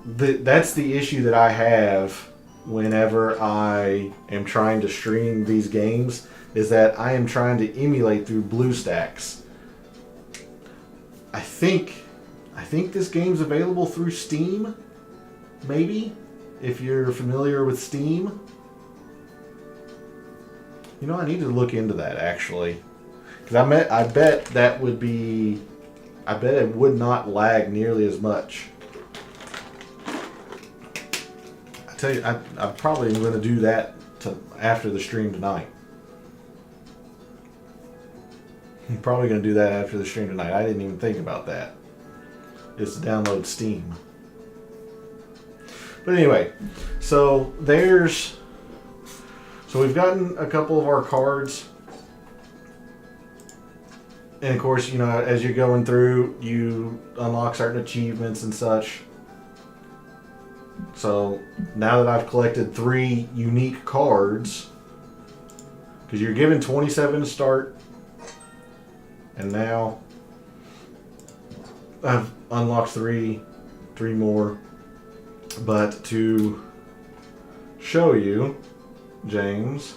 that's the issue that I have whenever I am trying to stream these games, is that I am trying to emulate through BlueStacks. I think this game's available through Steam, maybe, if you're familiar with Steam. I need to look into that, actually, because I bet that would be, I bet it would not lag nearly as much. I tell you, I'm probably going to do that after the stream tonight. I'm probably going to do that after the stream tonight. I didn't even think about that. Is to download Steam. But anyway, so we've gotten a couple of our cards. And of course, as you're going through, you unlock certain achievements and such. So now that I've collected 3 unique cards, because you're given 27 to start, and now I've unlocked 3 more. But to show you, James,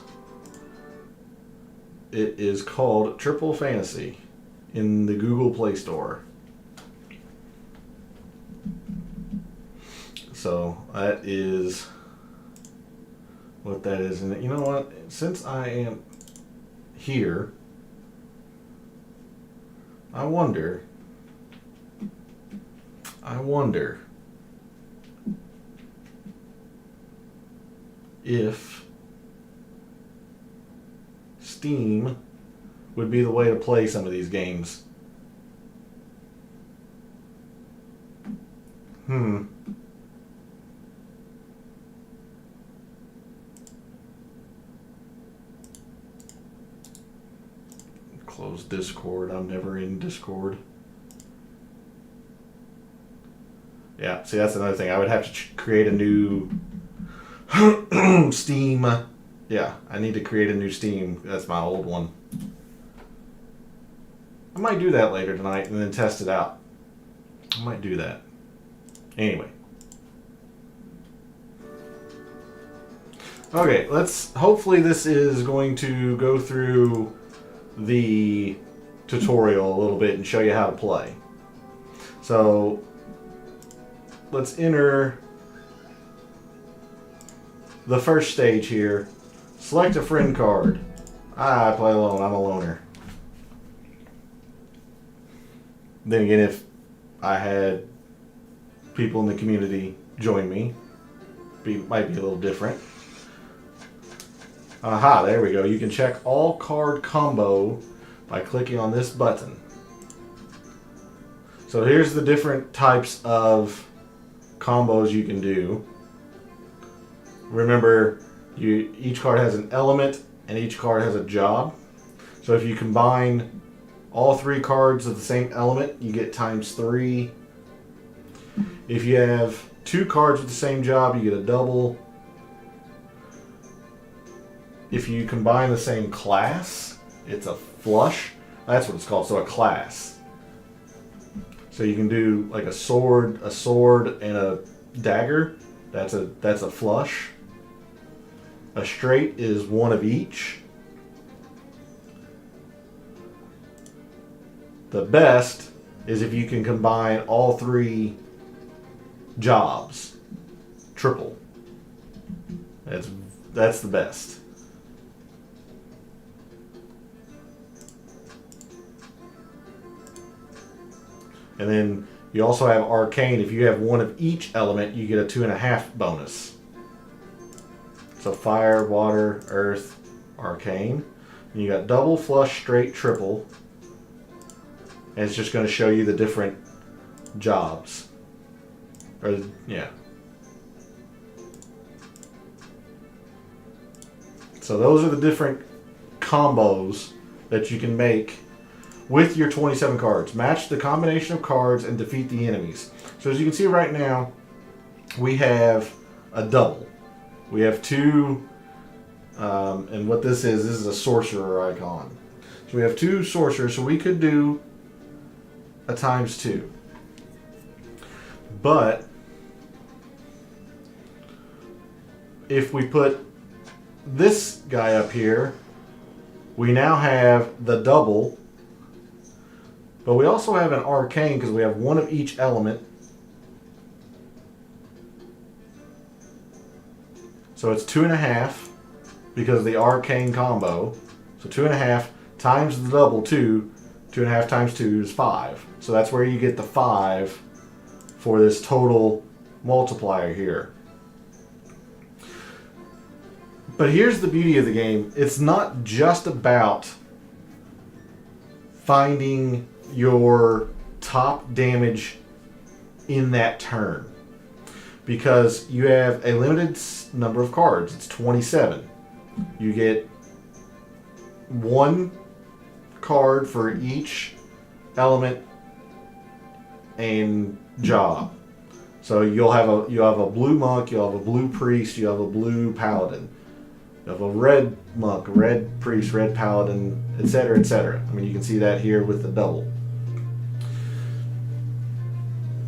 it is called Triple Fantasy in the Google Play Store. So that is what that is. And you know what? Since I am here, I wonder if Steam would be the way to play some of these games. Close Discord. I'm never in Discord. Yeah, see, that's another thing. I would have to create a new Steam. Yeah, I need to create a new Steam. That's my old one. I might do that later tonight and then test it out. I might do that. Anyway. Okay, hopefully this is going to go through the tutorial a little bit and show you how to play. So, let's enter the first stage here. Select a friend card. I play alone. I'm a loner. Then again, if I had people in the community join me, might be a little different. Aha, there we go. You can check all card combo by clicking on this button. So here's the different types of combos you can do. Remember, each card has an element and each card has a job. So if you combine all 3 cards of the same element, you get ×3. If you have 2 cards with the same job, you get a double. If you combine the same class, it's a flush. That's what it's called, so a class. So you can do like a sword, and a dagger. That's a flush. A straight is one of each. The best is if you can combine all 3 jobs. Triple. That's the best. And then you also have arcane. If you have one of each element, you get a 2.5 bonus. So fire, water, earth, arcane. And you got double, flush, straight, triple. And it's just going to show you the different jobs. Or, yeah. So those are the different combos that you can make with your 27 cards. Match the combination of cards and defeat the enemies. So as you can see right now, we have a double. We have two, and what this is a sorcerer icon. So we have two sorcerers, so we could do a ×2. But if we put this guy up here, we now have the double, but we also have an arcane because we have one of each element. So it's 2.5 because of the arcane combo. So 2.5 times the double 2. 2.5 times 2 is 5. So that's where you get the 5 for this total multiplier here. But here's the beauty of the game. It's not just about finding your top damage in that turn, because you have a limited number of cards. It's 27. You get one card for each element and job. So you'll have a blue monk, you'll have a blue priest, you have a blue paladin, you have a red monk, red priest, red paladin, etc., etc. I mean, you can see that here with the double.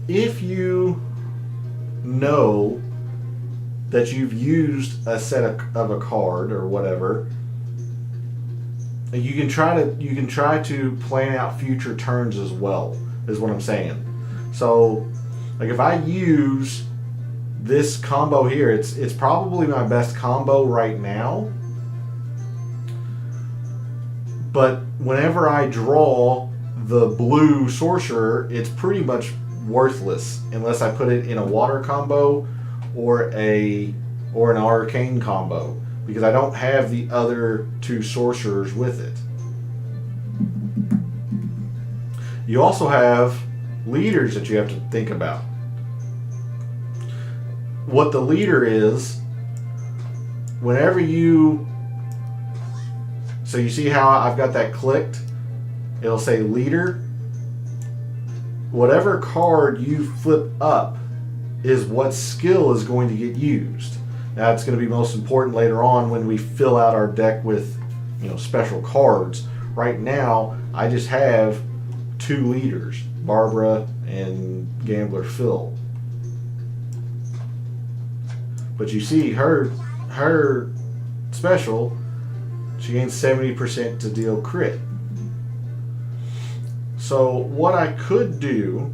If you know that you've used a set of a card or whatever, you can try to plan out future turns as well, is what I'm saying. So like if I use this combo here, it's probably my best combo right now, but whenever I draw the blue sorcerer, it's pretty much worthless unless I put it in a water combo or an arcane combo, because I don't have the other two sorcerers with it. You also have leaders that you have to think about. What the leader is, whenever you, so you see how I've got that clicked? It'll say leader. Whatever card you flip up is what skill is going to get used. Now it's going to be most important later on when we fill out our deck with, special cards. Right now, I just have two leaders, Barbara and Gambler Phil. But you see her special, she gains 70% to deal crit. So what I could do,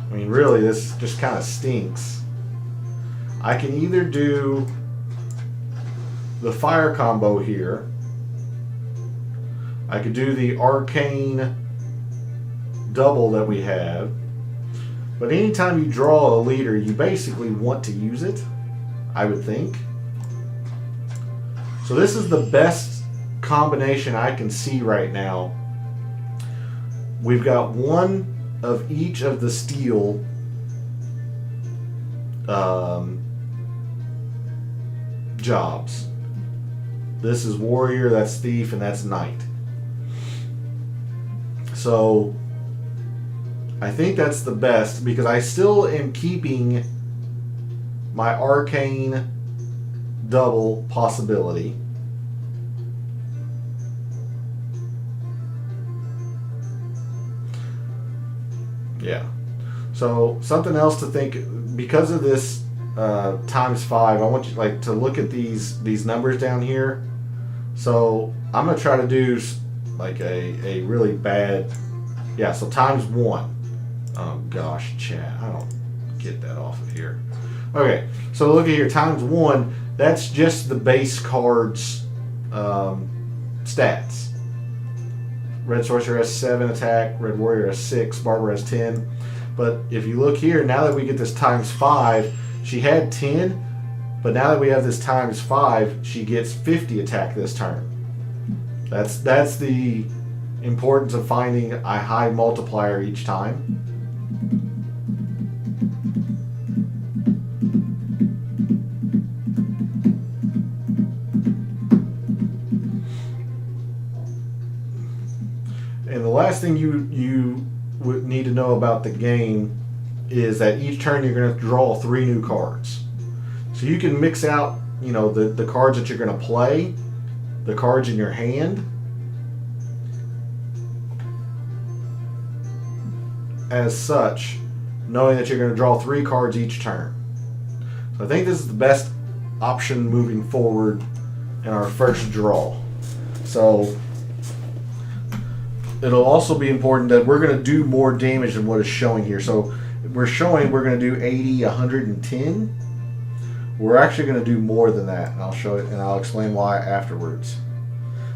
I mean, really, this just kind of stinks. I can either do the fire combo here. I could do the arcane double that we have. But anytime you draw a leader, you basically want to use it, I would think. So this is the best combination I can see right now. We've got one of each of the steel jobs. This is warrior, that's thief, and that's knight. So I think that's the best, because I still am keeping my arcane double possibility. Yeah. So something else to think, because of this ×5, I want you to look at these numbers down here. So I'm gonna try to do like a really bad, yeah. So ×1. Oh gosh, chat, I don't get that off of here. Okay, so look at here, ×1. That's just the base cards stats. Red Sorcerer has 7 attack, Red Warrior has 6, Barber has 10. But if you look here, now that we get this times 5, she had 10, but now that we have this times 5, she gets 50 attack this turn. That's the importance of finding a high multiplier each time. And the last thing you would need to know about the game is that each turn you're going to draw 3 new cards. So you can mix out, you know, the cards that you're going to play, the cards in your hand, as such, knowing that you're going to draw 3 cards each turn. So I think this is the best option moving forward in our first draw. So it'll also be important that we're going to do more damage than what is showing here. So we're showing we're going to do 80, 110. We're actually going to do more than that, and I'll show it, and I'll explain why afterwards.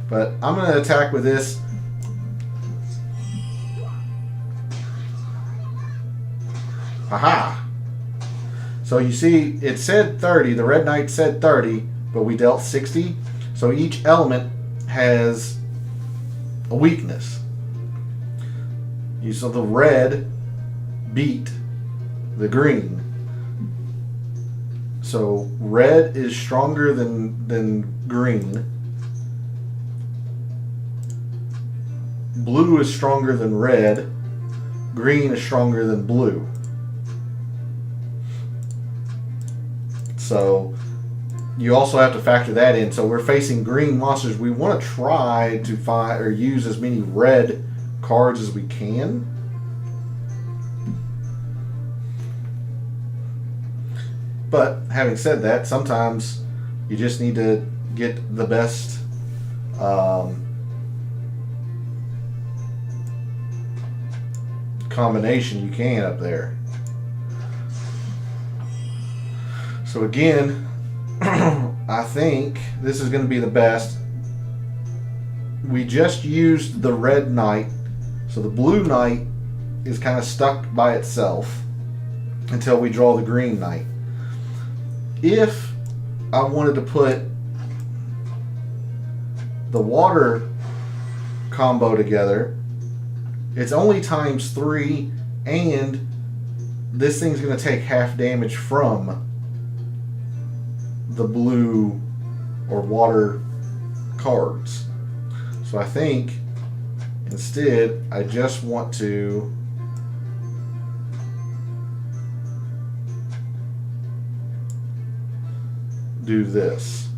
But I'm going to attack with this. Aha! So you see, it said 30. The Red Knight said 30, but we dealt 60. So each element has a weakness. So the red beat the green. So red is stronger than green. Blue is stronger than red. Green is stronger than blue. So you also have to factor that in. So we're facing green monsters. We want to try to find or use as many red cards as we can. But having said that, sometimes you just need to get the best combination you can up there. So again, I think this is going to be the best. We just used the Red Knight, so the Blue Knight is kind of stuck by itself until we draw the Green Knight. If I wanted to put the water combo together, it's only times 3, and this thing's going to take half damage from the blue or water cards. So I think instead I just want to do this.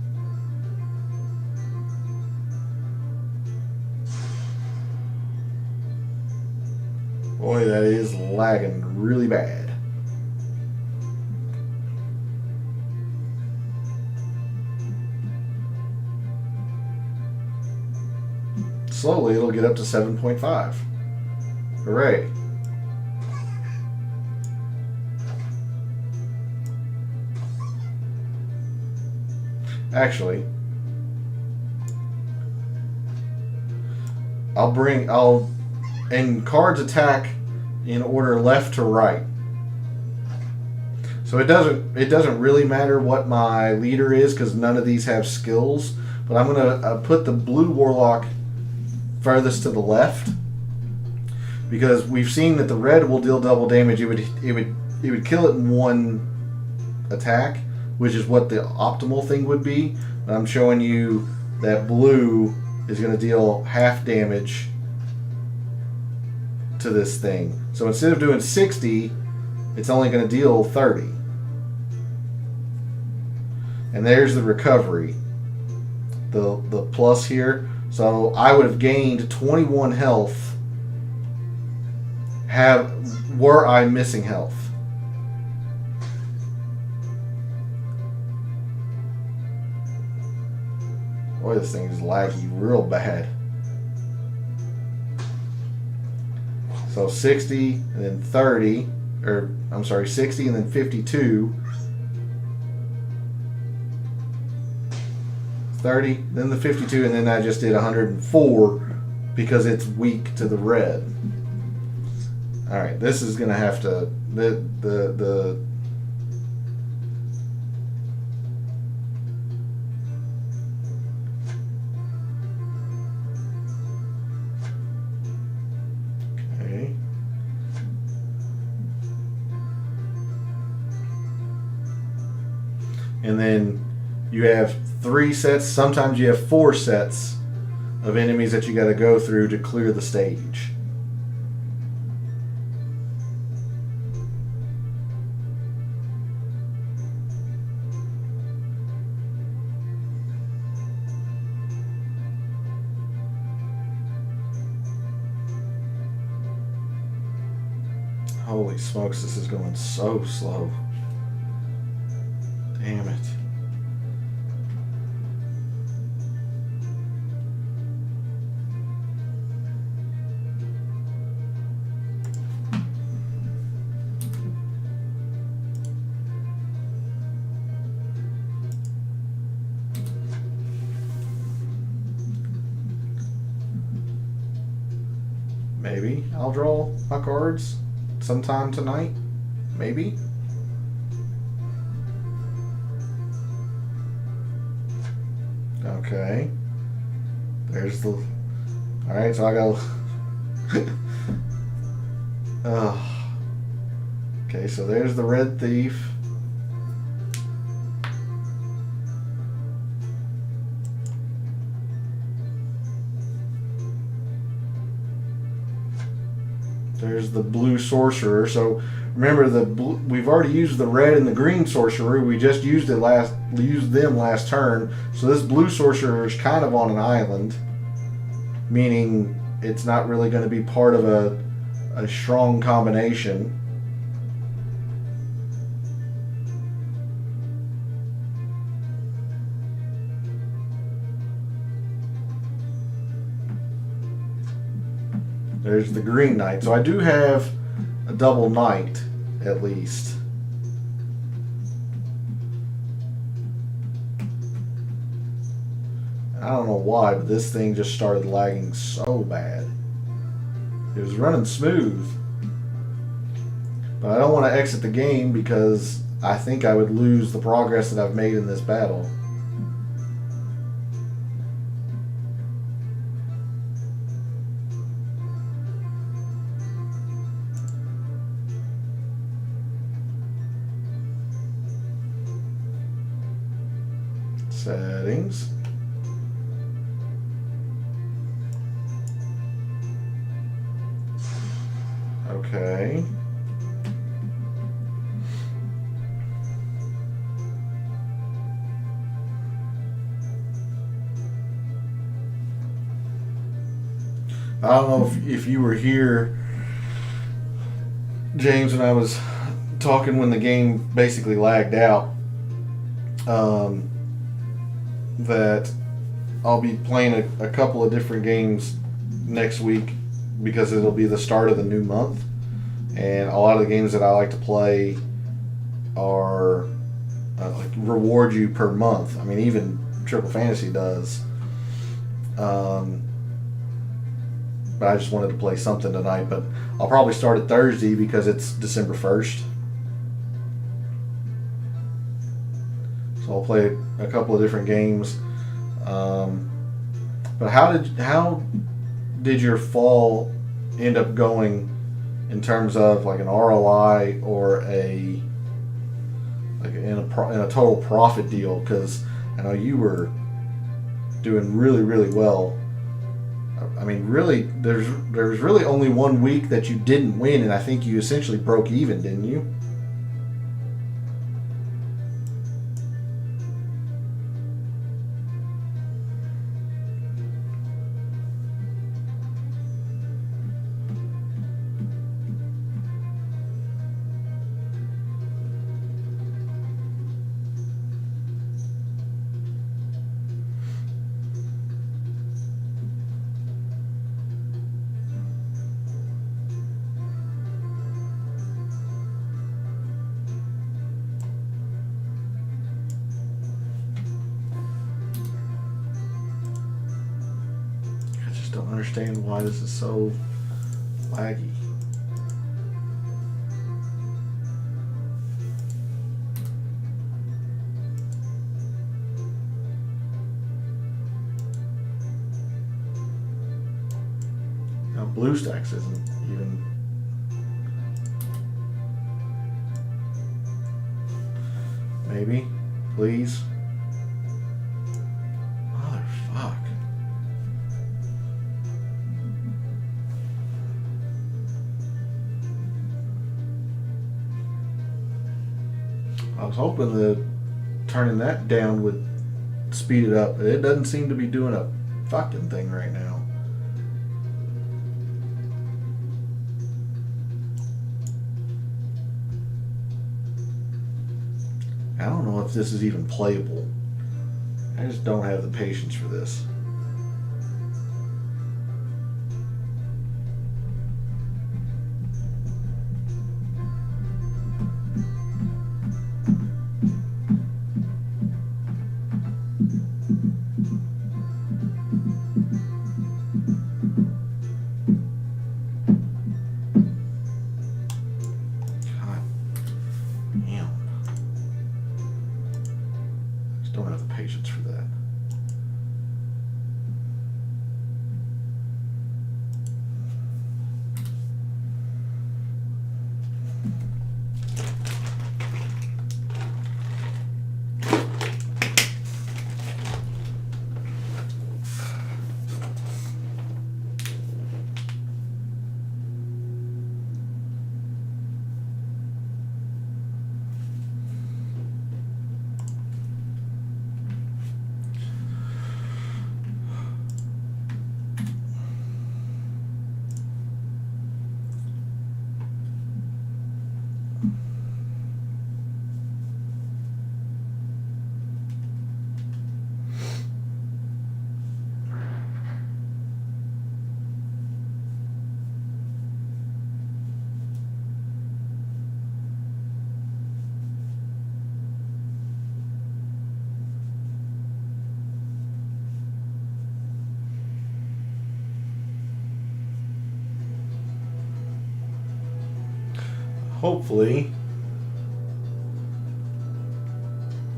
Boy, that is lagging really bad. Slowly it'll get up to 7.5. Hooray. Actually, and cards attack in order left to right. So it doesn't really matter what my leader is because none of these have skills. But I'm gonna put the blue warlock furthest to the left because we've seen that the red will deal double damage. It would kill it in one attack, which is what the optimal thing would be. But I'm showing you that blue is going to deal half damage to this thing. So instead of doing 60, it's only going to deal 30. And there's the recovery, the plus here. So I would have gained 21 health were I missing health. Boy, this thing is laggy real bad. So 60 and then 30, or I'm sorry, 60 and then 52. 30, then the 52, and then I just did 104 because it's weak to the red. All right, this is gonna have to the okay. And then you have 3 sets. Sometimes you have 4 sets of enemies that you got to go through to clear the stage. Holy smokes, this is going so slow. Damn it. Maybe I'll draw my cards sometime tonight. Maybe. Okay. There's the. Alright, so I got. Oh. Okay, so there's the red thief. There's the blue sorcerer. So remember, we've already used the red and the green sorcerer. We just used them last turn. So this blue sorcerer is kind of on an island, meaning it's not really going to be part of a strong combination. There's the green knight. So I do have a double knight, at least. I don't know why, but this thing just started lagging so bad. It was running smooth. But I don't want to exit the game because I think I would lose the progress that I've made in this battle. Settings. Okay. I don't know if you were here, James, when I was talking when the game basically lagged out. That I'll be playing a couple of different games next week because it'll be the start of the new month, and a lot of the games that I like to play are like reward you per month. I mean, even Triple Fantasy does. But I just wanted to play something tonight. But I'll probably start it Thursday because it's December 1st. So I'll play a couple of different games. But how did your fall end up going in terms of like an ROI or in a total profit deal? Because I know you were doing really, really well. I mean, really, there's really only one week that you didn't win, and I think you essentially broke even, didn't you? don't understand why this is so laggy. Now BlueStacks isn't even. Maybe, please. Motherfuck. I was hoping that turning that down would speed it up, but it doesn't seem to be doing a fucking thing right now. I don't know if this is even playable. I just don't have the patience for this. God damn. Don't have the patience for that.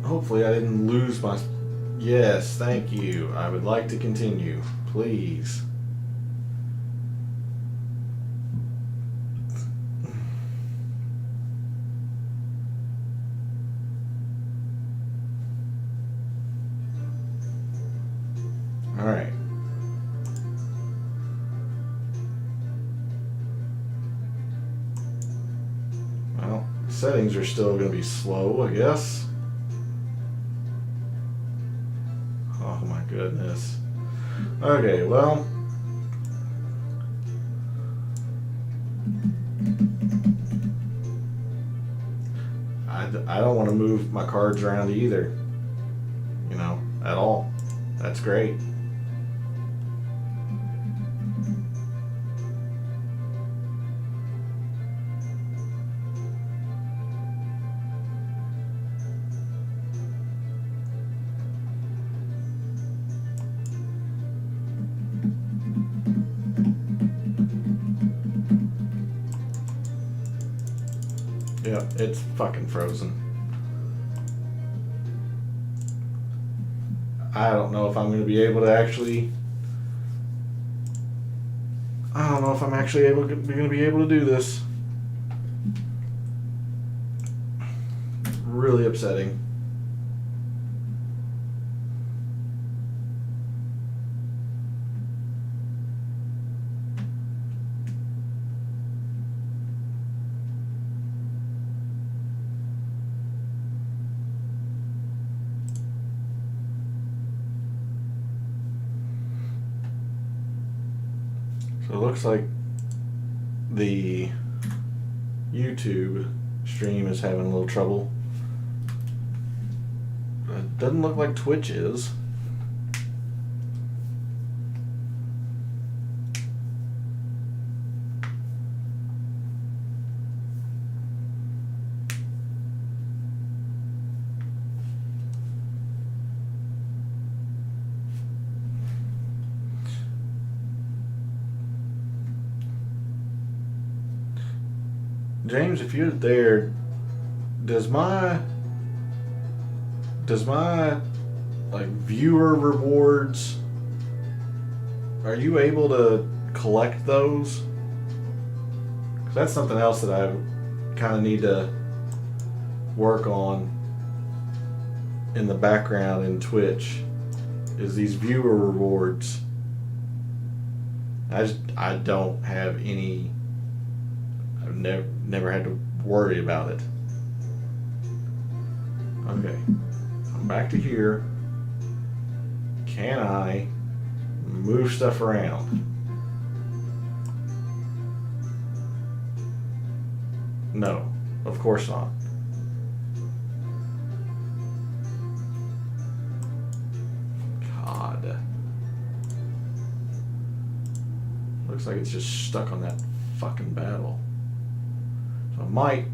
Hopefully I didn't lose my... Yes, thank you. I would like to continue, please. All right. Well, settings are still going to be slow, I guess. Oh my goodness. Okay, well. I don't want to move my cards around either. You know, at all. That's great. Yeah, it's fucking frozen. I don't know if I'm going to be able to actually... I don't know if I'm actually going to be able to do this. Really upsetting. So it looks like the YouTube stream is having a little trouble. It doesn't look like Twitch is. James, if you're there, does my like viewer rewards, are you able to collect those? 'Cause that's something else that I kind of need to work on in the background in Twitch, is these viewer rewards. I don't have any. I've never had to worry about it. Okay, I'm back to here. Can I move stuff around? No, of course not. God. Looks like it's just stuck on that fucking battle. So I might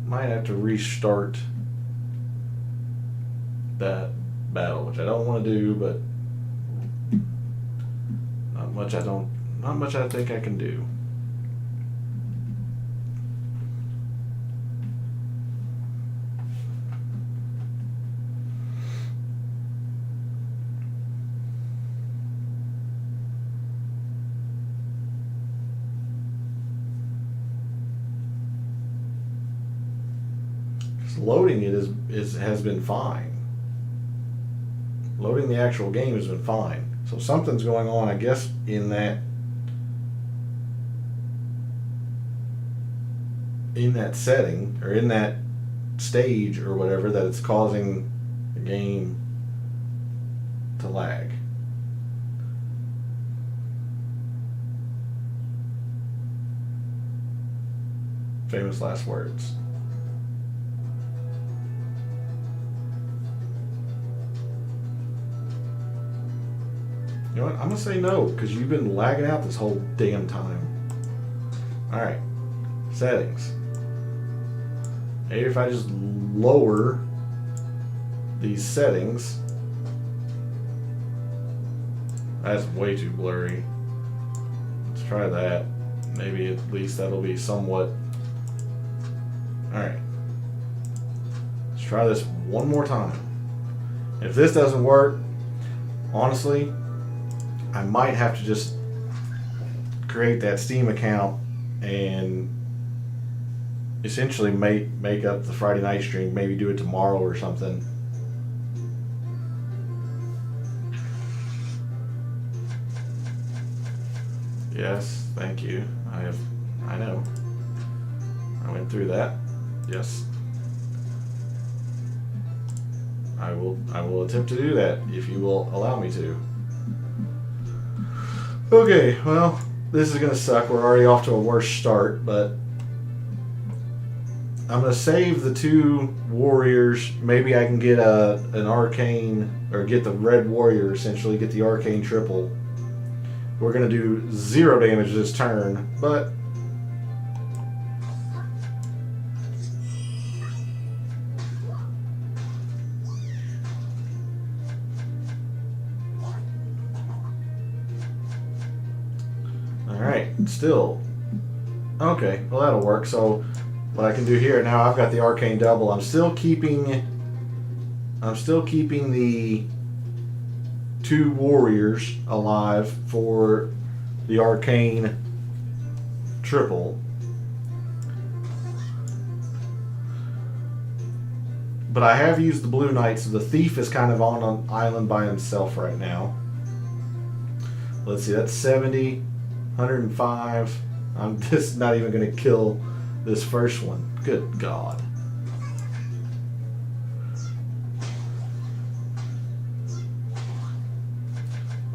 have to restart that battle, which I don't want to do, but not much I think I can do. Loading it has been fine. Loading the actual game has been fine. So something's going on, I guess, in that setting or in that stage or whatever, that it's causing the game to lag. Famous last words. You know what? I'm going to say no, because you've been lagging out this whole damn time. Alright. Settings. Maybe if I just lower these settings. That's way too blurry. Let's try that. Maybe at least that'll be somewhat. Alright. Let's try this one more time. If this doesn't work, honestly, I might have to just create that Steam account and essentially make up the Friday night stream, maybe do it tomorrow or something. Yes, thank you. I know. I went through that. Yes. I will attempt to do that if you will allow me to. Okay, well, this is going to suck. We're already off to a worse start, but I'm going to save the two warriors. Maybe I can get an arcane, or get the red warrior, essentially, get the arcane triple. We're going to do 0 damage this turn, but still. Okay, well that'll work. So what I can do here, now I've got the arcane double. I'm still keeping the 2 warriors alive for the arcane triple. But I have used the blue knight, so the thief is kind of on an island by himself right now. Let's see, that's 70. 105. I'm just not even going to kill this first one. Good God.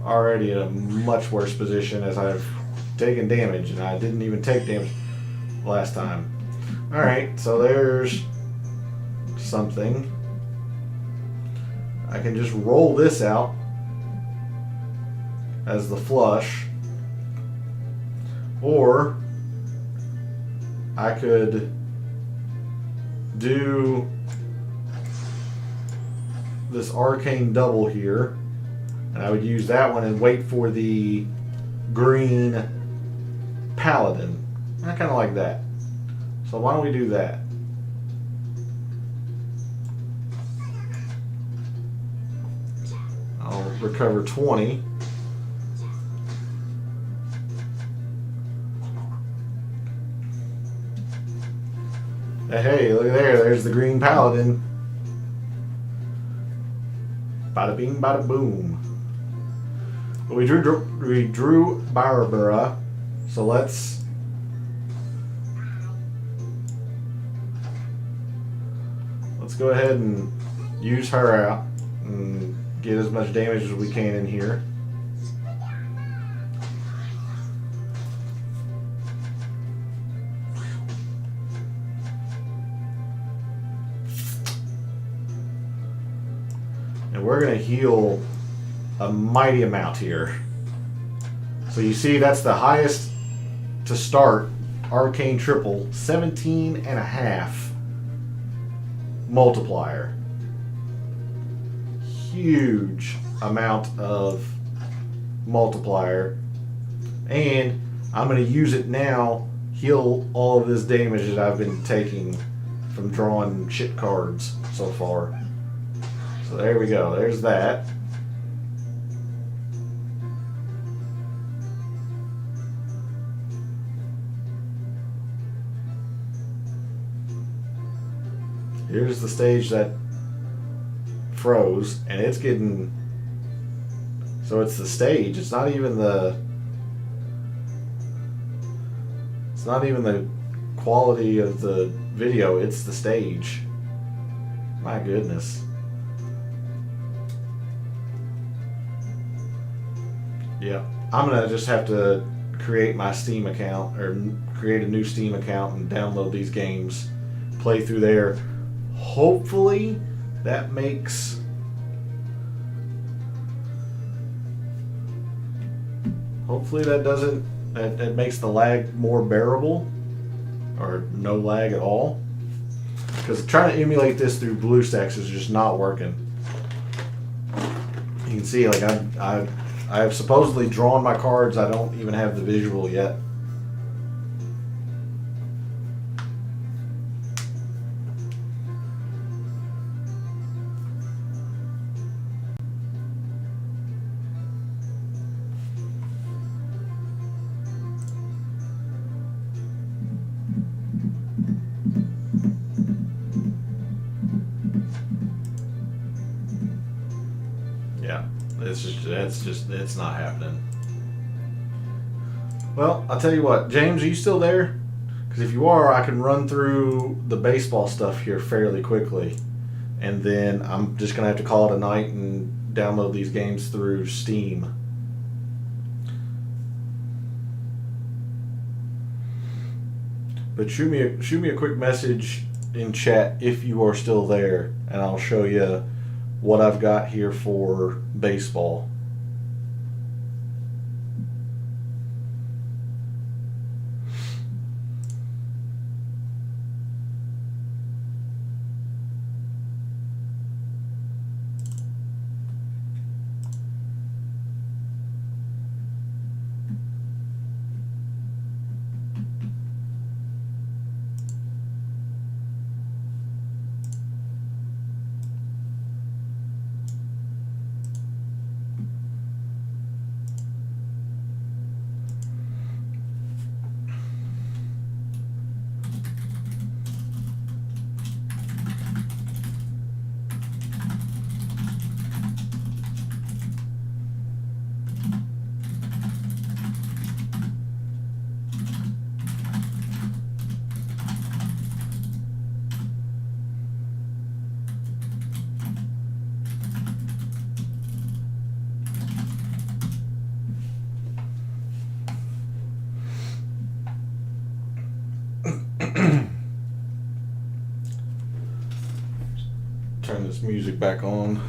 Already in a much worse position as I've taken damage, and I didn't even take damage last time. Alright, so there's something. I can just roll this out as the flush. Or I could do this arcane double here, and I would use that one and wait for the green paladin. I kind of like that. So why don't we do that? I'll recover 20. Hey, look there. There's the green paladin. Bada bing, bada boom. But we drew Barbara. So let's go ahead and use her out and get as much damage as we can in here. And we're going to heal a mighty amount here. So you see that's the highest to start. Arcane triple, 17.5 multiplier. Huge amount of multiplier. And I'm going to use it now, heal all of this damage that I've been taking from drawing shit cards so far. So there we go. There's that. Here's the stage that froze, and it's getting... So it's the stage. It's not even the... It's not even the quality of the video. It's the stage. My goodness. Yeah, I'm gonna just have to create my Steam account, or create a new Steam account and download these games, play through there. Hopefully that makes that makes the lag more bearable, or no lag at all, because trying to emulate this through BlueStacks is just not working. You can see, like, I've supposedly drawn my cards. I don't even have the visual yet. It's not happening. Well, I'll tell you what, James, are you still there? Because if you are, I can run through the baseball stuff here fairly quickly, and then I'm just gonna have to call it a night and download these games through Steam. But shoot me a quick message in chat if you are still there, and I'll show you what I've got here for baseball. Turn this music back on.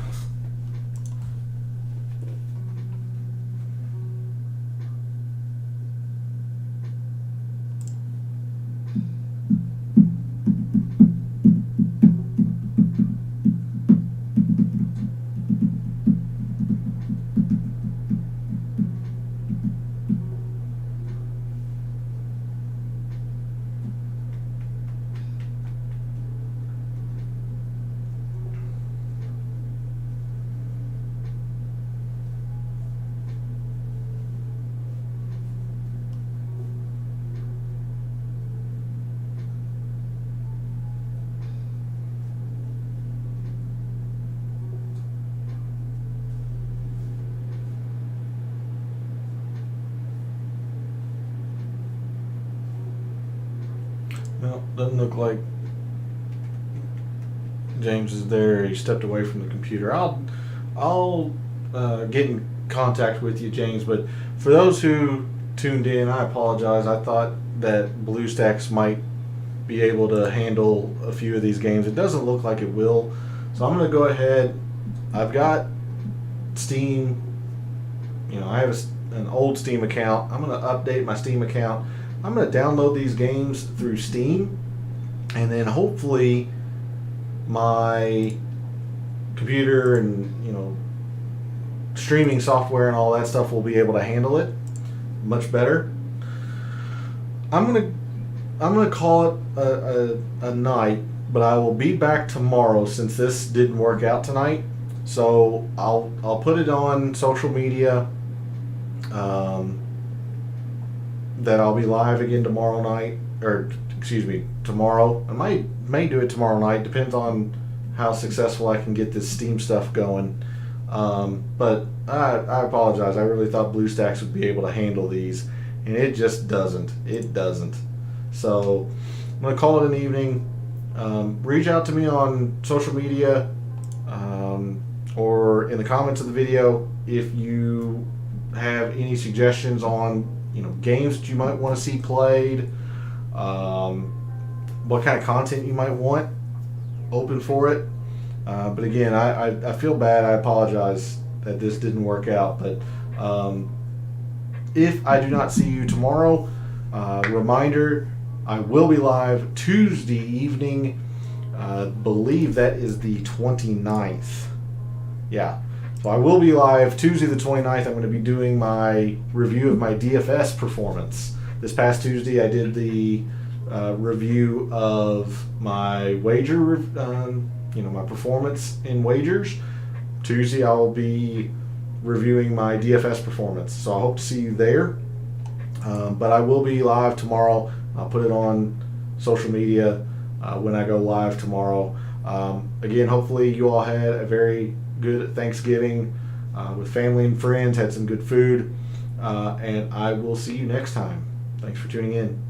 No, doesn't look like James is there. He stepped away from the computer. I'll get in contact with you, James. But for those who tuned in, I apologize. I thought that BlueStacks might be able to handle a few of these games. It doesn't look like it will. So I'm going to go ahead. I've got Steam. I have an old Steam account. I'm going to update my Steam account. I'm going to download these games through Steam, and then hopefully my computer and streaming software and all that stuff will be able to handle it much better. I'm gonna call it a night, but I will be back tomorrow since this didn't work out tonight. So I'll put it on social media that I'll be live again tomorrow night, or excuse me, tomorrow. I may do it tomorrow night. Depends on how successful I can get this Steam stuff going. But I apologize. I really thought BlueStacks would be able to handle these, and it just doesn't. It doesn't. So I'm going to call it an evening. Reach out to me on social media or in the comments of the video if you have any suggestions on games that you might want to see played, what kind of content you might want open for it. But again, I feel bad. I apologize that this didn't work out. But if I do not see you tomorrow, reminder, I will be live Tuesday evening. Believe that is the 29th. Yeah. So I will be live Tuesday the 29th. I'm going to be doing my review of my DFS performance. This past Tuesday I did the review of my wager, my performance in wagers. Tuesday I'll be reviewing my DFS performance. So I hope to see you there. But I will be live tomorrow. I'll put it on social media when I go live tomorrow. Again, hopefully you all had a very good Thanksgiving with family and friends, had some good food, and I will see you next time. Thanks for tuning in.